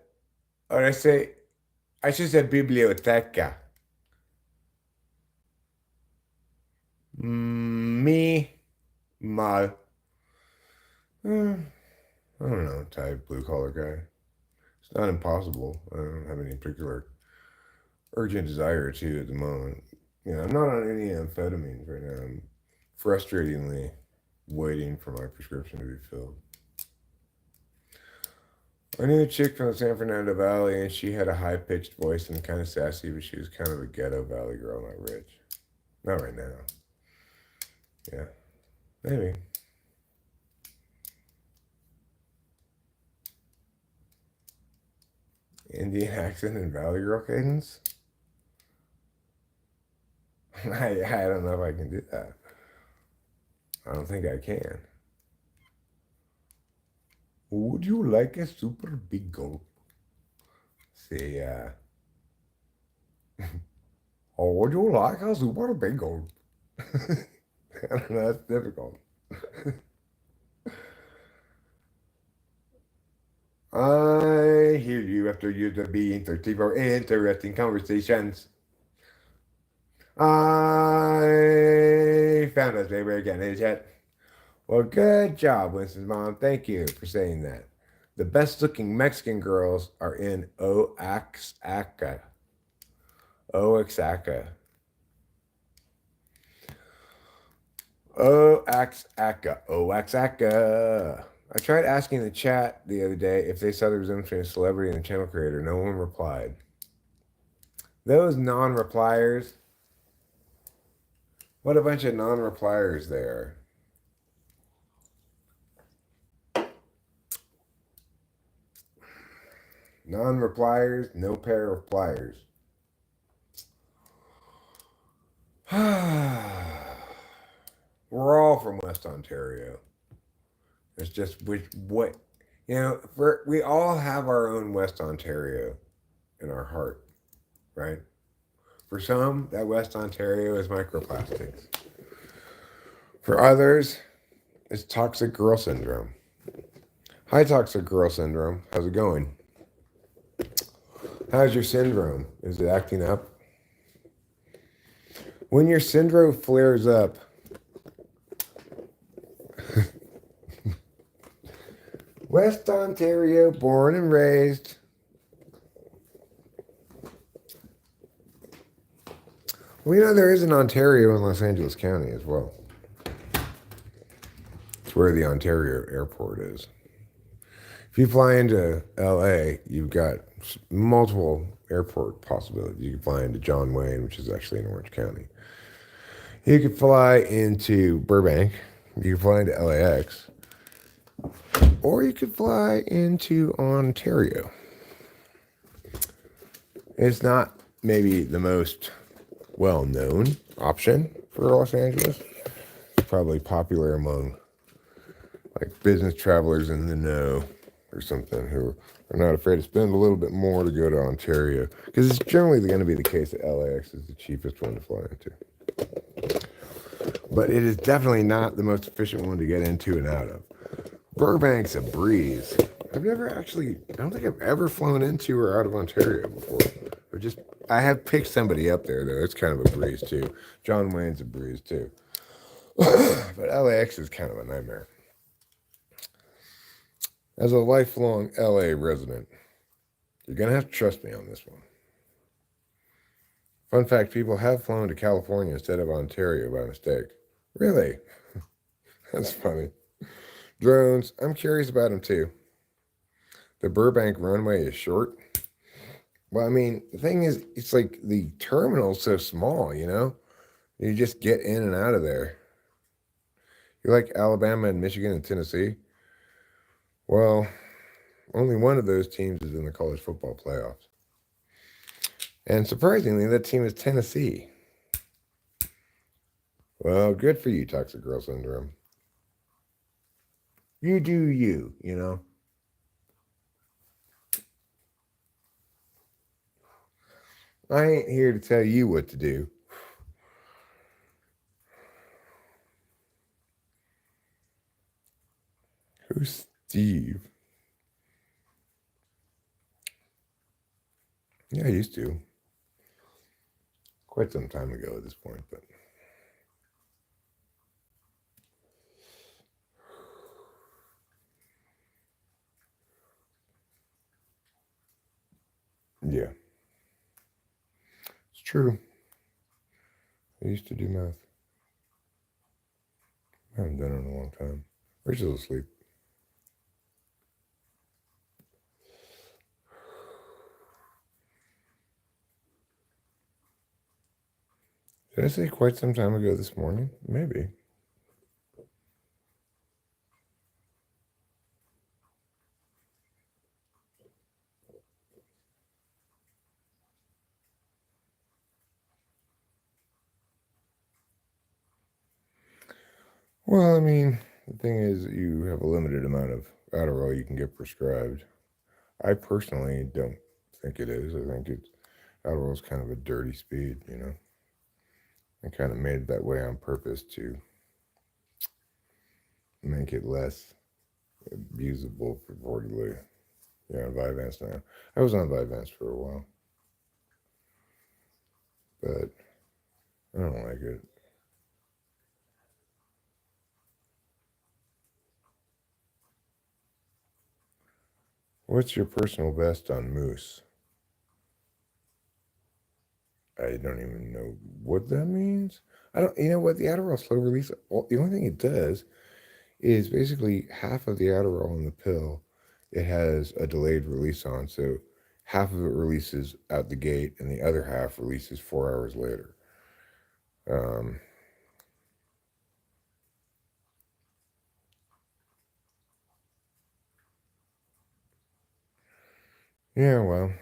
or I say, I should say biblioteca. Me, mal. I don't know, type blue collar guy. It's not impossible. I don't have any particular urgent desire to at the moment. I'm not on any amphetamines right now. I'm frustratingly waiting for my prescription to be filled. I knew a chick from the San Fernando Valley, and she had a high pitched voice and kind of sassy, but she was kind of a ghetto valley girl, not rich. Not right now. Yeah, maybe. Indian accent and valley girl cadence? I don't know if I can do that. I don't think I can. Would you like a super big gulp? Say, oh, would you like a super big gulp? I don't know, that's difficult. I hear you after you to be interesting for interesting conversations. I found us maybe again, is it? Well, good job, Winston's mom. Thank you for saying that. The best looking Mexican girls are in Oaxaca. Oaxaca. Oaxaca. Oaxaca. I tried asking the chat the other day if they saw the resemblance between a celebrity and a channel creator. No one replied. Those non-repliers. What a bunch of non-repliers there. Non-repliers, no pair of pliers. We're all from West Ontario. It's just we all have our own West Ontario in our heart, right? For some, that West Ontario is microplastics. For others, it's toxic girl syndrome. Hi, toxic girl syndrome. How's it going? How's your syndrome? Is it acting up? When your syndrome flares up, West Ontario, born and raised. Well, there is an Ontario in Los Angeles County as well. It's where the Ontario airport is. If you fly into LA, you've got multiple airport possibilities. You can fly into John Wayne, which is actually in Orange County. You could fly into Burbank. You could fly into LAX. Or you could fly into Ontario. It's not maybe the most well-known option for Los Angeles. It's probably popular among like business travelers in the know or something who are not afraid to spend a little bit more to go to Ontario, because it's generally going to be the case that LAX is the cheapest one to fly into. But it is definitely not the most efficient one to get into and out of. Burbank's a breeze. I don't think I've ever flown into or out of Ontario before. I have picked somebody up there, though. It's kind of a breeze, too. John Wayne's a breeze, too. But LAX is kind of a nightmare. As a lifelong LA resident, you're going to have to trust me on this one. Fun fact, people have flown to California instead of Ontario by mistake. Really? That's funny. Drones, I'm curious about them too. The Burbank runway is short. Well, I mean, the thing is, it's like the terminal's so small, You just get in and out of there. You like Alabama and Michigan and Tennessee? Well, only one of those teams is in the college football playoffs. And surprisingly, that team is Tennessee. Well, good for you, Toxic Girl Syndrome. You do you, I ain't here to tell you what to do. Who's Steve? Yeah, I used to. Quite some time ago at this point, but. Yeah, it's true. I used to do math. I haven't done it in a long time. Rachel's asleep. Did I say quite some time ago this morning? Maybe. Well, I mean, the thing is, you have a limited amount of Adderall you can get prescribed. I personally don't think it is. I think Adderall is kind of a dirty speed, you know. I kind of made it that way on purpose to make it less usable purportedly. Yeah, on Vyvanse now. I was on Vyvanse for a while, but I don't like it. What's your personal best on moose? I don't even know what that means. I don't, you know what? The Adderall slow release, the only thing it does is basically half of the Adderall in the pill, it has a delayed release on. So half of it releases out the gate and the other half releases 4 hours later. Yeah, well.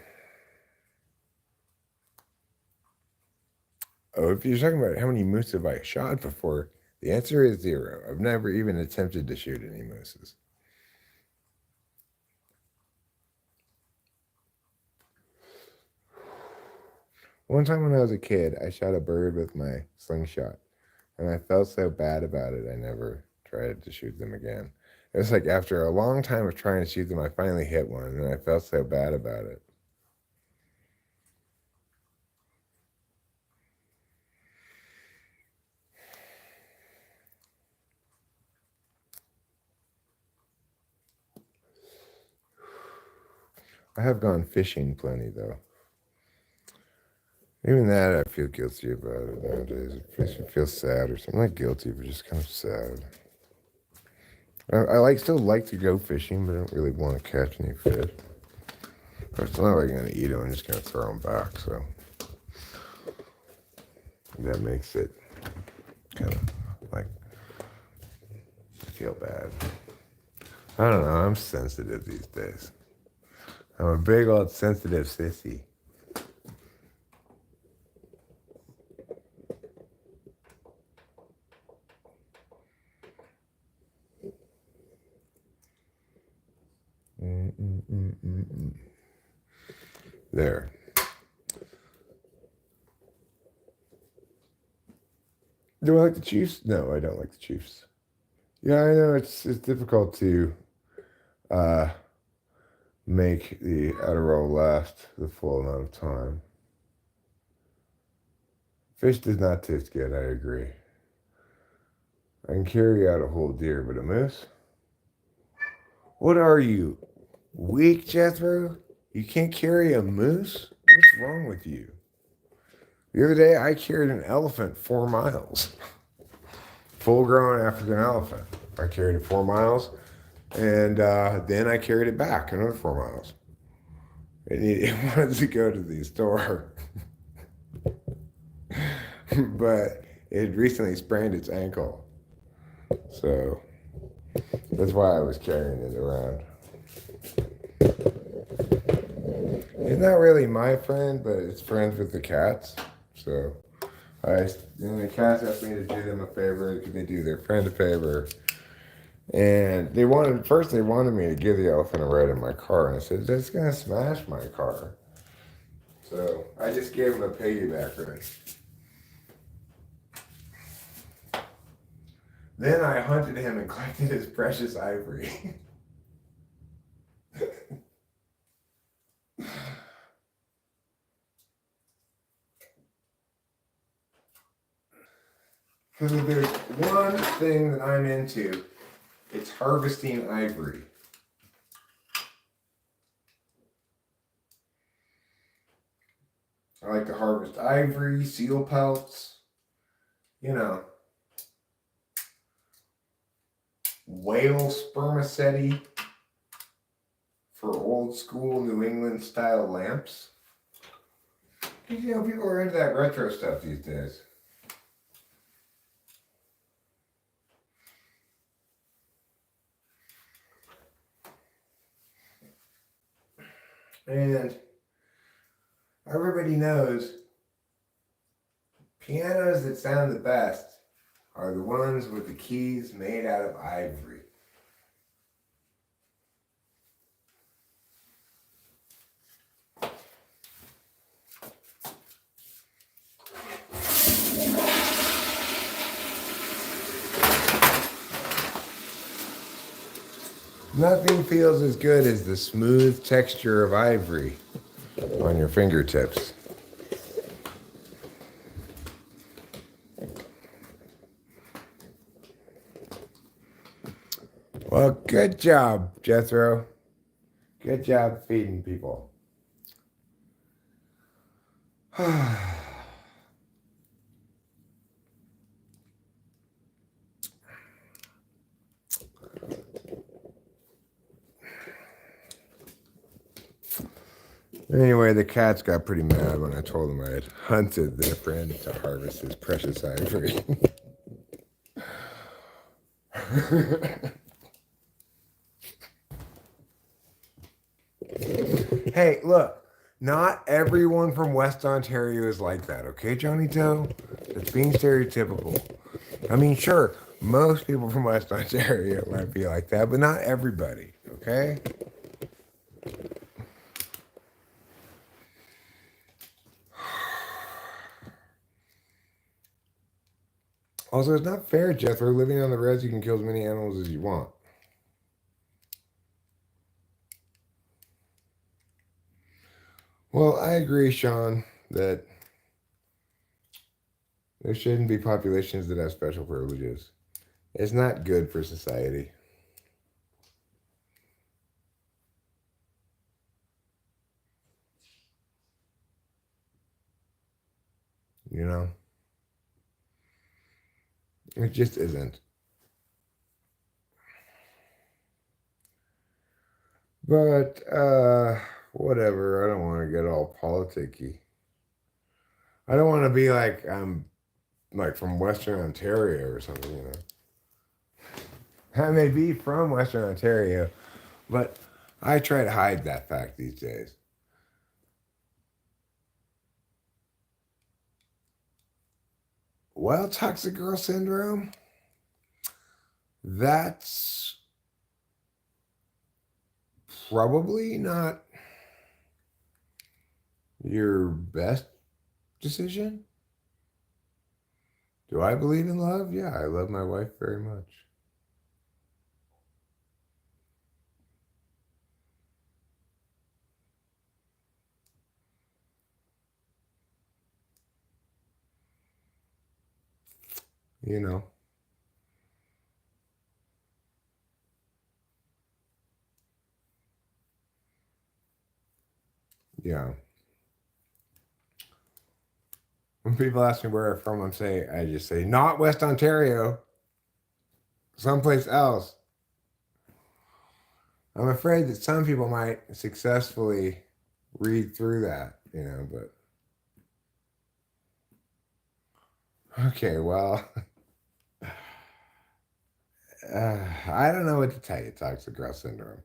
Oh, if you're talking about how many moose have I shot before, the answer is 0. I've never even attempted to shoot any mooses. One time when I was a kid, I shot a bird with my slingshot, and I felt so bad about it, I never tried to shoot them again. It was like after a long time of trying to shoot them, I finally hit one, and I felt so bad about it. I have gone fishing plenty, though. Even that, I feel guilty about it nowadays. It makes me feel sad or something. Not guilty, but just kind of sad. I still like to go fishing, but I don't really want to catch any fish. But it's not like I'm going to eat them. I'm just going to throw them back. So that makes it kind of like feel bad. I don't know. I'm sensitive these days. I'm a big old sensitive sissy. There. Do I like the Chiefs? No, I don't like the Chiefs. Yeah, I know it's difficult to make the Adderall last the full amount of time. Fish does not taste good, I agree. I can carry out a whole deer, but a moose? What are you, weak, Jethro? You can't carry a moose? What's wrong with you? The other day, I carried an elephant 4 miles. Full-grown African elephant. I carried it 4 miles, and then I carried it back another 4 miles. It wanted to go to the store, but it recently sprained its ankle. So that's why I was carrying it around. It's not really my friend, but it's friends with the cats. So the cats asked me to do them a favor. Could they do their friend a favor? And they wanted me to give the elephant a ride in my car, and I said that's gonna smash my car. So I just gave him a piggyback ride. Then I hunted him and collected his precious ivory. Because if there's one thing that I'm into, it's harvesting ivory. I like to harvest ivory, seal pelts, you know, whale spermaceti for old school New England style lamps. You know, people are into that retro stuff these days. And everybody knows pianos that sound the best are the ones with the keys made out of ivory. Nothing feels as good as the smooth texture of ivory on your fingertips. Well, good job, Jethro. Good job feeding people. Anyway, the cats got pretty mad when I told them I had hunted their friend to harvest his precious ivory. Hey, look, not everyone from West Ontario is like that, okay, Johnny Doe? It's being stereotypical. I mean, sure, most people from West Ontario might be like that, but not everybody, okay? Also, it's not fair, Jethro. Living on the res, you can kill as many animals as you want. Well, I agree, Sean, that there shouldn't be populations that have special privileges. It's not good for society. You know? It just isn't. But, whatever. I don't want to get all politicky. I don't want to be like I'm like from Western Ontario or something, you know. I may be from Western Ontario, but I try to hide that fact these days. Well, toxic girl syndrome, that's probably not your best decision. Do I believe in love? Yeah, I love my wife very much. You know, yeah. When people ask me where I'm from, I just say, not West Ontario, someplace else. I'm afraid that some people might successfully read through that, you know, but okay, well, I don't know what to tell you, toxic girl syndrome.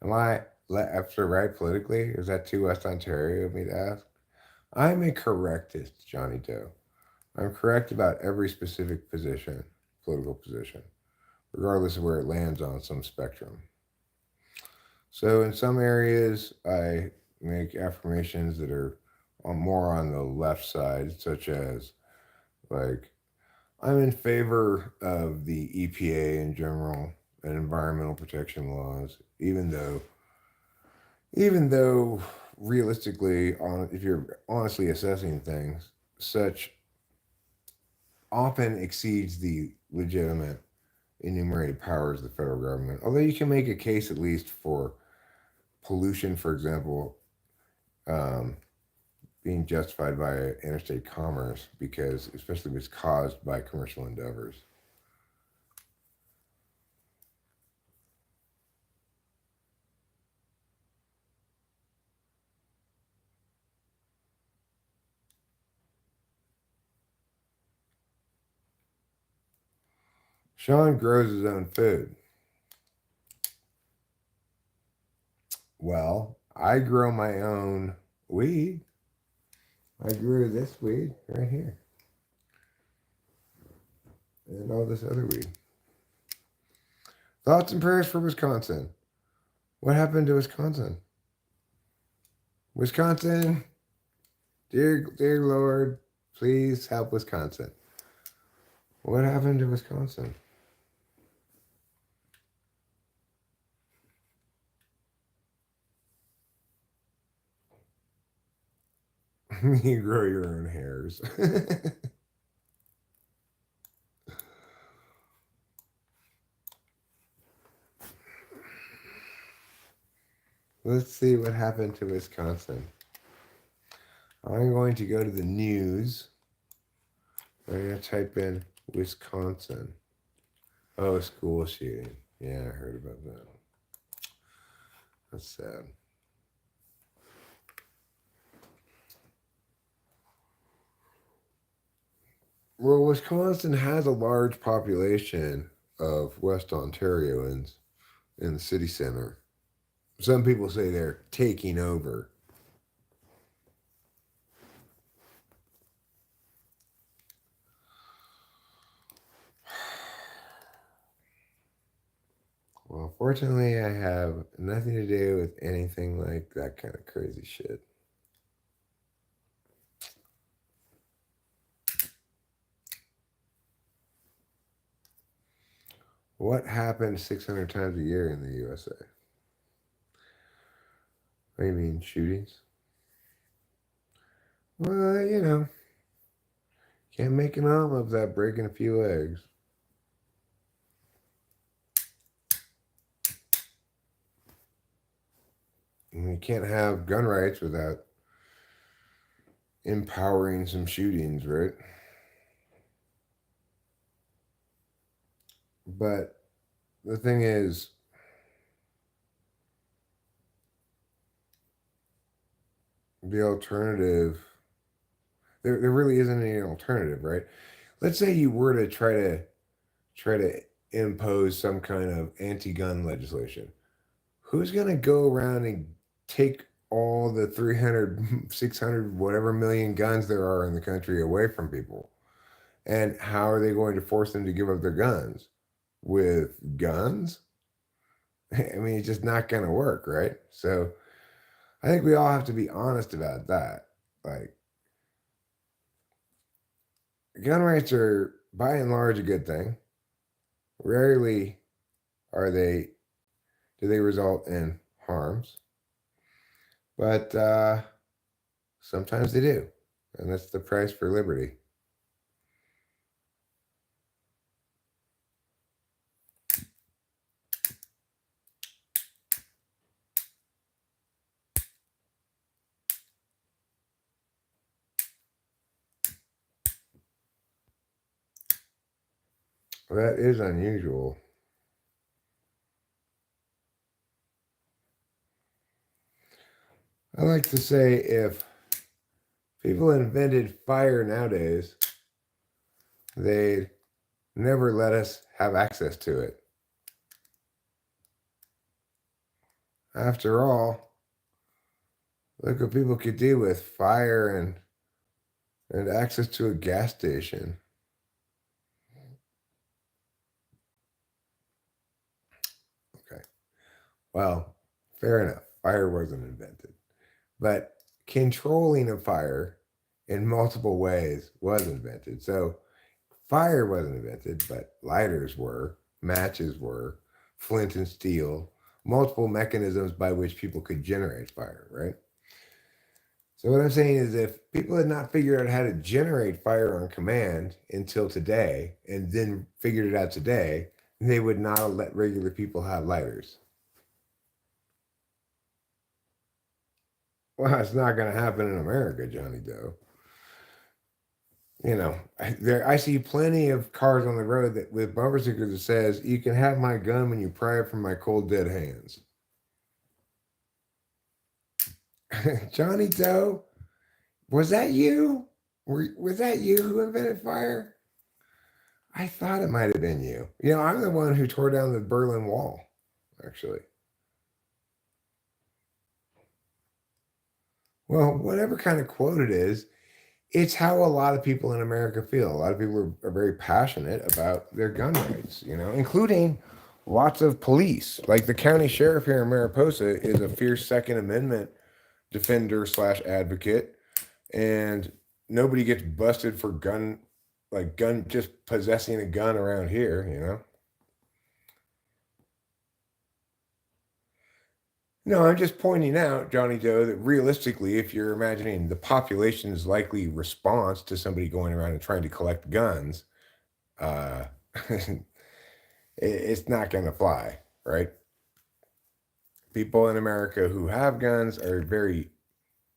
Am I left or right politically? Is that too West Ontario of me to ask? I'm a correctist, Johnny Doe. I'm correct about every specific position, political position, regardless of where it lands on some spectrum. So in some areas, I make affirmations that are more on the left side, such as like I'm in favor of the EPA in general and environmental protection laws, even though realistically, if you're honestly assessing things, such often exceeds the legitimate enumerated powers of the federal government. Although you can make a case at least for pollution, for example, um, being justified by interstate commerce, because especially if it's caused by commercial endeavors. Sean grows his own food. Well, I grow my own weed. I grew this weed right here. And all this other weed. Thoughts and prayers for Wisconsin. What happened to Wisconsin? Wisconsin, dear Lord, please help Wisconsin. What happened to Wisconsin? You grow your own hairs. Let's see what happened to Wisconsin. I'm going to go to the news. I'm going to type in Wisconsin. Oh, school shooting. Yeah, I heard about that. That's sad. Well, Wisconsin has a large population of West Ontarians in the city center. Some people say they're taking over. Well, fortunately, I have nothing to do with anything like that kind of crazy shit. What happens 600 times a year in the USA? What do you mean, shootings? Well, can't make an omelet without breaking a few eggs. And you can't have gun rights without empowering some shootings, right? But the thing is, the alternative, there really isn't any alternative, right? Let's say you were to try to impose some kind of anti-gun legislation. Who's going to go around and take all the 300, 600, whatever million guns there are in the country away from people? And how are they going to force them to give up their guns? With guns? I mean, it's just not going to work, right? So I think we all have to be honest about that. Like, gun rights are by and large a good thing. Rarely are they do they result in harms, but sometimes they do, and that's the price for liberty. That is unusual. I like to say if people invented fire nowadays, they'd never let us have access to it. After all, look what people could do with fire and access to a gas station. Okay. Well, fair enough. Fire wasn't invented. But controlling a fire in multiple ways was invented. So Fire wasn't invented, but lighters were, matches were, flint and steel, multiple mechanisms by which people could generate fire, right? So what I'm saying is if people had not figured out how to generate fire on command until today, and then figured it out today, they would not have let regular people have lighters. Well, it's not going to happen in America, Johnny Doe. You know, I see plenty of cars on the road that with bumper stickers that says, "You can have my gun when you pry it from my cold dead hands." Johnny Doe, was that you? Was that you who invented fire? I thought it might have been you. You know, I'm the one who tore down the Berlin Wall, actually. Well, whatever kind of quote it is, it's how a lot of people in America feel. A lot of people are very passionate about their gun rights, you know, including lots of police. Like the county sheriff here in Mariposa is a fierce Second Amendment defender slash advocate, and nobody gets busted for gun just possessing a gun around here, you know. No, I'm just pointing out, Johnny Doe, that realistically, if you're imagining the population's likely response to somebody going around and trying to collect guns, uh, it's not going to fly, right? People in America who have guns are very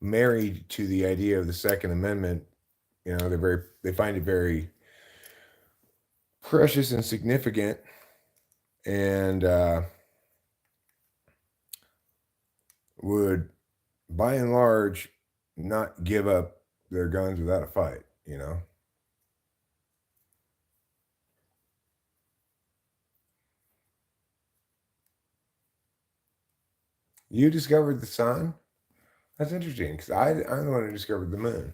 married to the idea of the Second Amendment. You know, they find it very precious and significant, and would, by and large, not give up their guns without a fight, you know? You discovered the sun? That's interesting, because I'm the one who discovered the moon.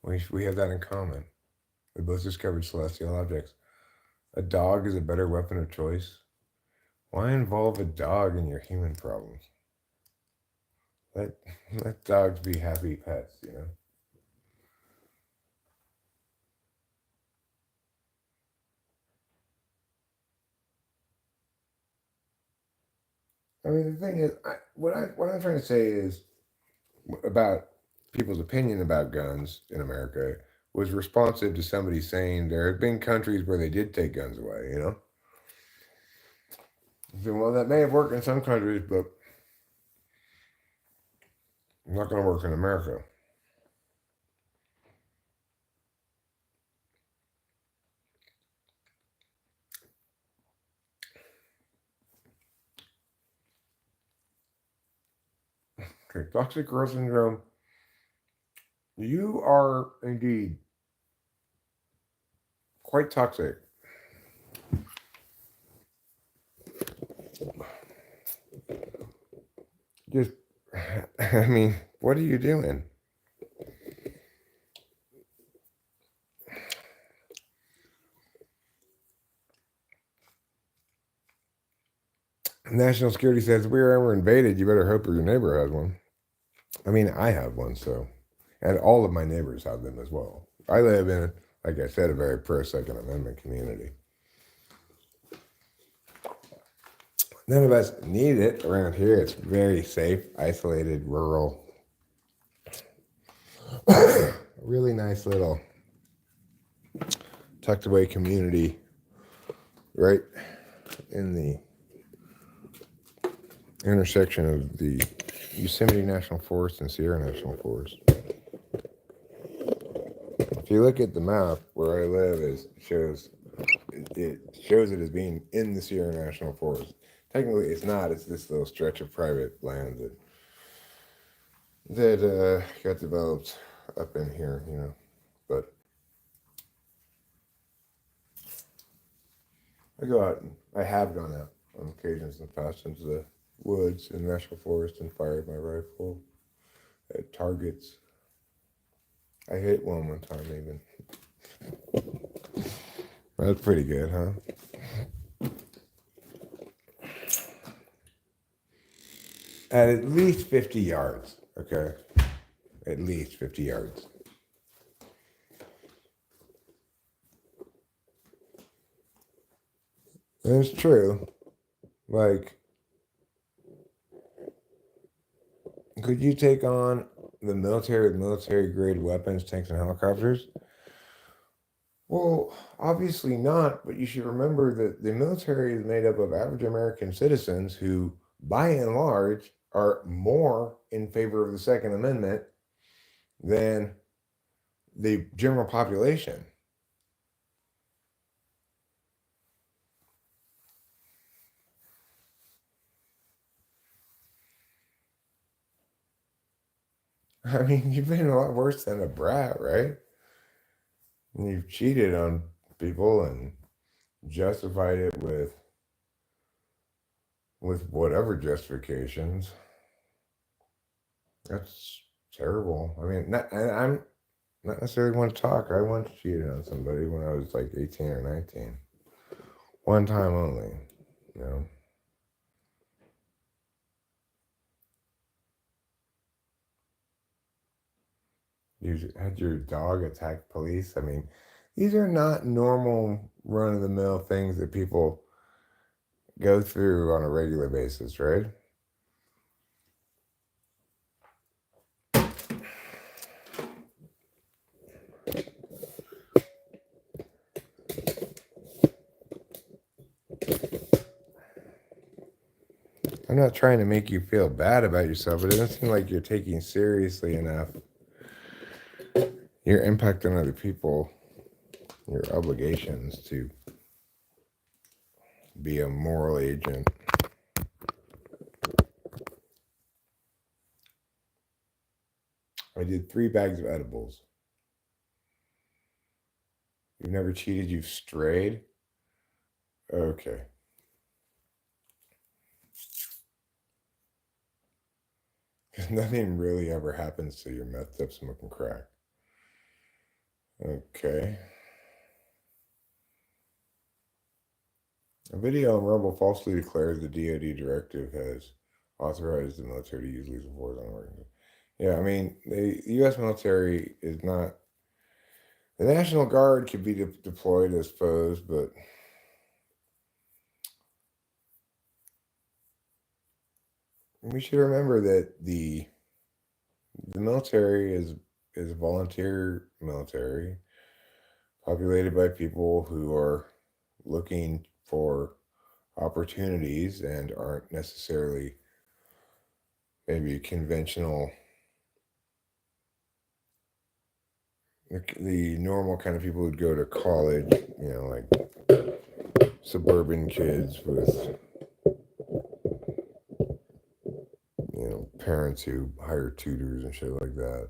We have that in common. We both discovered celestial objects. A dog is a better weapon of choice. Why involve a dog in your human problems? Let dogs be happy pets, you know? I mean, the thing is, what I'm trying to say is about people's opinion about guns in America was responsive to somebody saying there have been countries where they did take guns away, you know? So, well, that may have worked in some countries, but not going to work in America. Okay, toxic growth syndrome. You are indeed quite toxic. Just, I mean, what are you doing? National security says if we are ever invaded, you better hope your neighbor has one. I mean, I have one, so, and all of my neighbors have them as well. I live in, like I said, a very pro Second Amendment community. None of us need it around here. It's very safe, isolated, rural. Really nice little tucked away community right in the intersection of the Yosemite National Forest and Sierra National Forest. If you look at the map where I live, it shows it as being in the Sierra National Forest. Technically, it's not. It's this little stretch of private land that got developed up in here, you know. But I have gone out on occasions in the past into the woods in the National Forest and fired my rifle at targets. I hit one time even. That's pretty good, huh? At least 50 yards, okay? At least 50 yards. And it's true. Like, could you take on the military with military grade weapons, tanks, and helicopters? Well, obviously not, but you should remember that the military is made up of average American citizens who, by and large, are more in favor of the Second Amendment than the general population. I mean, you've been a lot worse than a brat, right? And you've cheated on people and justified it with whatever justifications. That's terrible. I mean, I'm not necessarily want to talk. I once cheated on somebody when I was like 18 or 19. One time only, you know. You had your dog attack police. I mean, these are not normal run of the mill things that people go through on a regular basis, right? I'm not trying to make you feel bad about yourself, but it doesn't seem like you're taking seriously enough your impact on other people, your obligations to be a moral agent. I did 3 bags of edibles. You've never cheated, you've strayed? Okay. Because nothing really ever happens to your methed up smoking crack. Okay. A video on Rumble falsely declares the DoD directive has authorized the military to use lethal force on Americans. Yeah, I mean, the U.S. military is not. The National Guard could be deployed, I suppose, but we should remember that the military is a volunteer military populated by people who are looking for opportunities and aren't necessarily maybe conventional, the normal kind of people who'd go to college, like suburban kids with, parents who hire tutors and shit like that.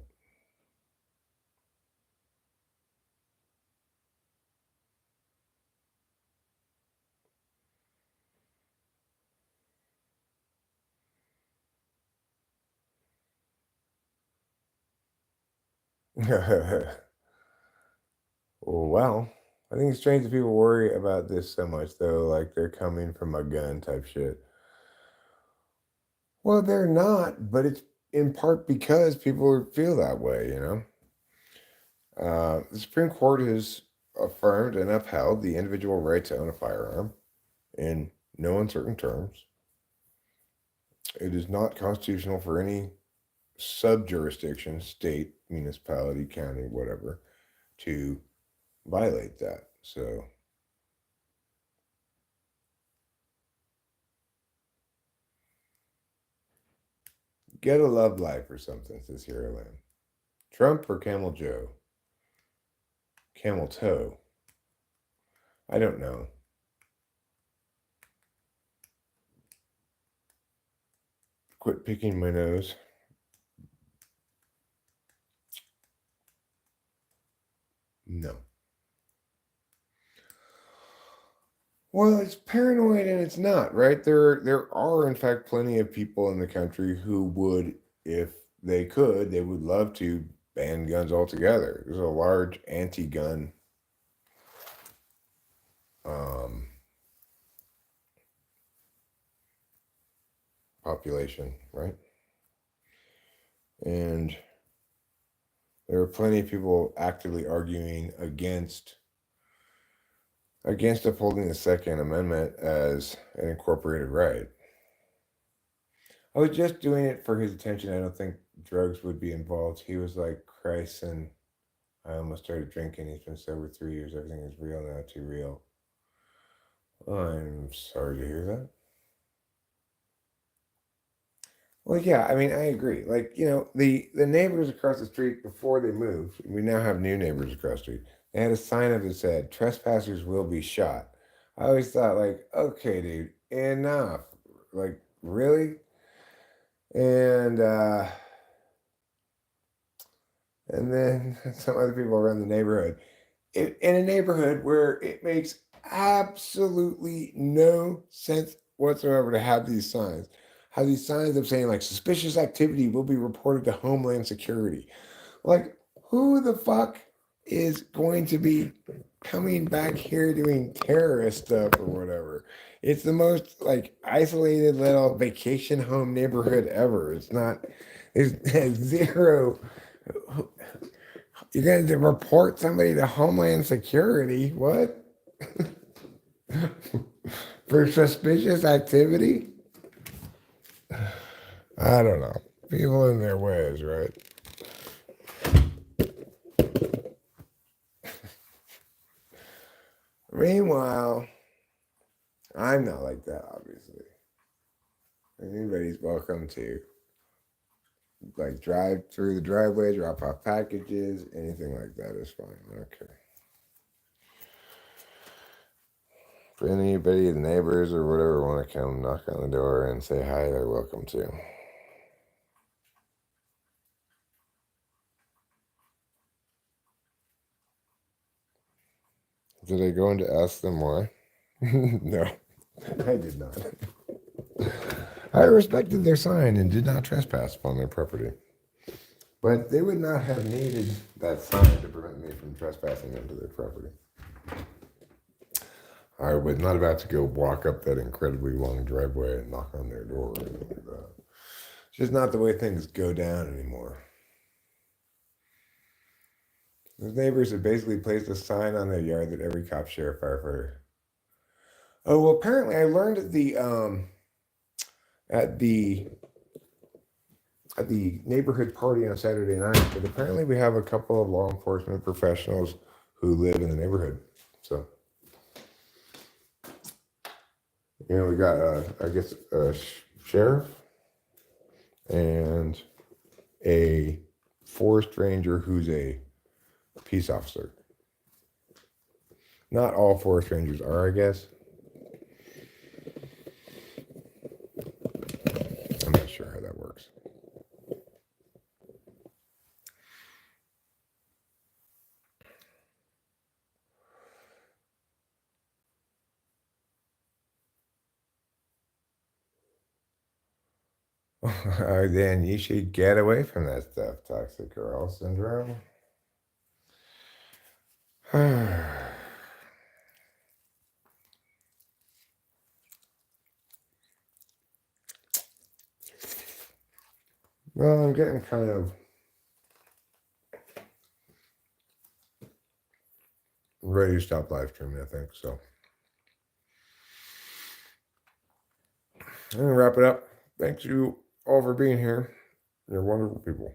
Well, I think it's strange that people worry about this so much, though, like they're coming from a gun type shit. Well, they're not, but it's in part because people feel that way. The Supreme Court has affirmed and upheld the individual right to own a firearm in no uncertain terms. It is not constitutional for any sub-jurisdiction, state, municipality, county, whatever, to violate that. So get a love life or something, says Hero Lamb. Trump or Camel Joe? Camel Toe? I don't know. Quit picking my nose. No. Well, it's paranoid and it's not, right? There are in fact plenty of people in the country who would, if they could, they would love to ban guns altogether. There's a large anti-gun population, right? And there are plenty of people actively arguing against against upholding the Second Amendment as an incorporated right. I was just doing it for his attention. I don't think drugs would be involved. He was like, Christ, and I almost started drinking. He's been sober 3 years. Everything is real now, too real. I'm sorry to hear that. Well, yeah, I mean, I agree. Like, the neighbors across the street before they moved, we now have new neighbors across the street. They had a sign up that said, "Trespassers will be shot." I always thought, like, okay, dude, enough. Like, really? And then some other people around the neighborhood. In a neighborhood where it makes absolutely no sense whatsoever to have these signs. Have these signs of saying like suspicious activity will be reported to Homeland Security. Like, who the fuck is going to be coming back here doing terrorist stuff or whatever? It's the most like isolated little vacation home neighborhood ever. It's not, there's zero. You're going to report somebody to Homeland Security? What? For suspicious activity? I don't know. People in their ways, right? Meanwhile, I'm not like that, obviously. Anybody's welcome to like drive through the driveway, drop off packages, anything like that is fine. Okay. For anybody, the neighbors or whatever want to come knock on the door and say hi, they're welcome to. Did I go in to ask them why? No, I did not. I respected their sign and did not trespass upon their property. But they would not have needed that sign to prevent me from trespassing into their property. I was not about to go walk up that incredibly long driveway and knock on their door or anything like that. It's just not the way things go down anymore. Those neighbors have basically placed a sign on their yard that every cop, sheriff, firefighter. Oh well, apparently I learned at the neighborhood party on Saturday night, but apparently we have a couple of law enforcement professionals who live in the neighborhood. So, we got, I guess, a sheriff and a forest ranger who's a peace officer. Not all forest rangers are, I guess. I'm not sure how that works. Then you should get away from that stuff, toxic girl syndrome. Well, I'm getting kind of ready to stop live streaming, I think. So I'm going to wrap it up. Thanks you all for being here. You're wonderful people.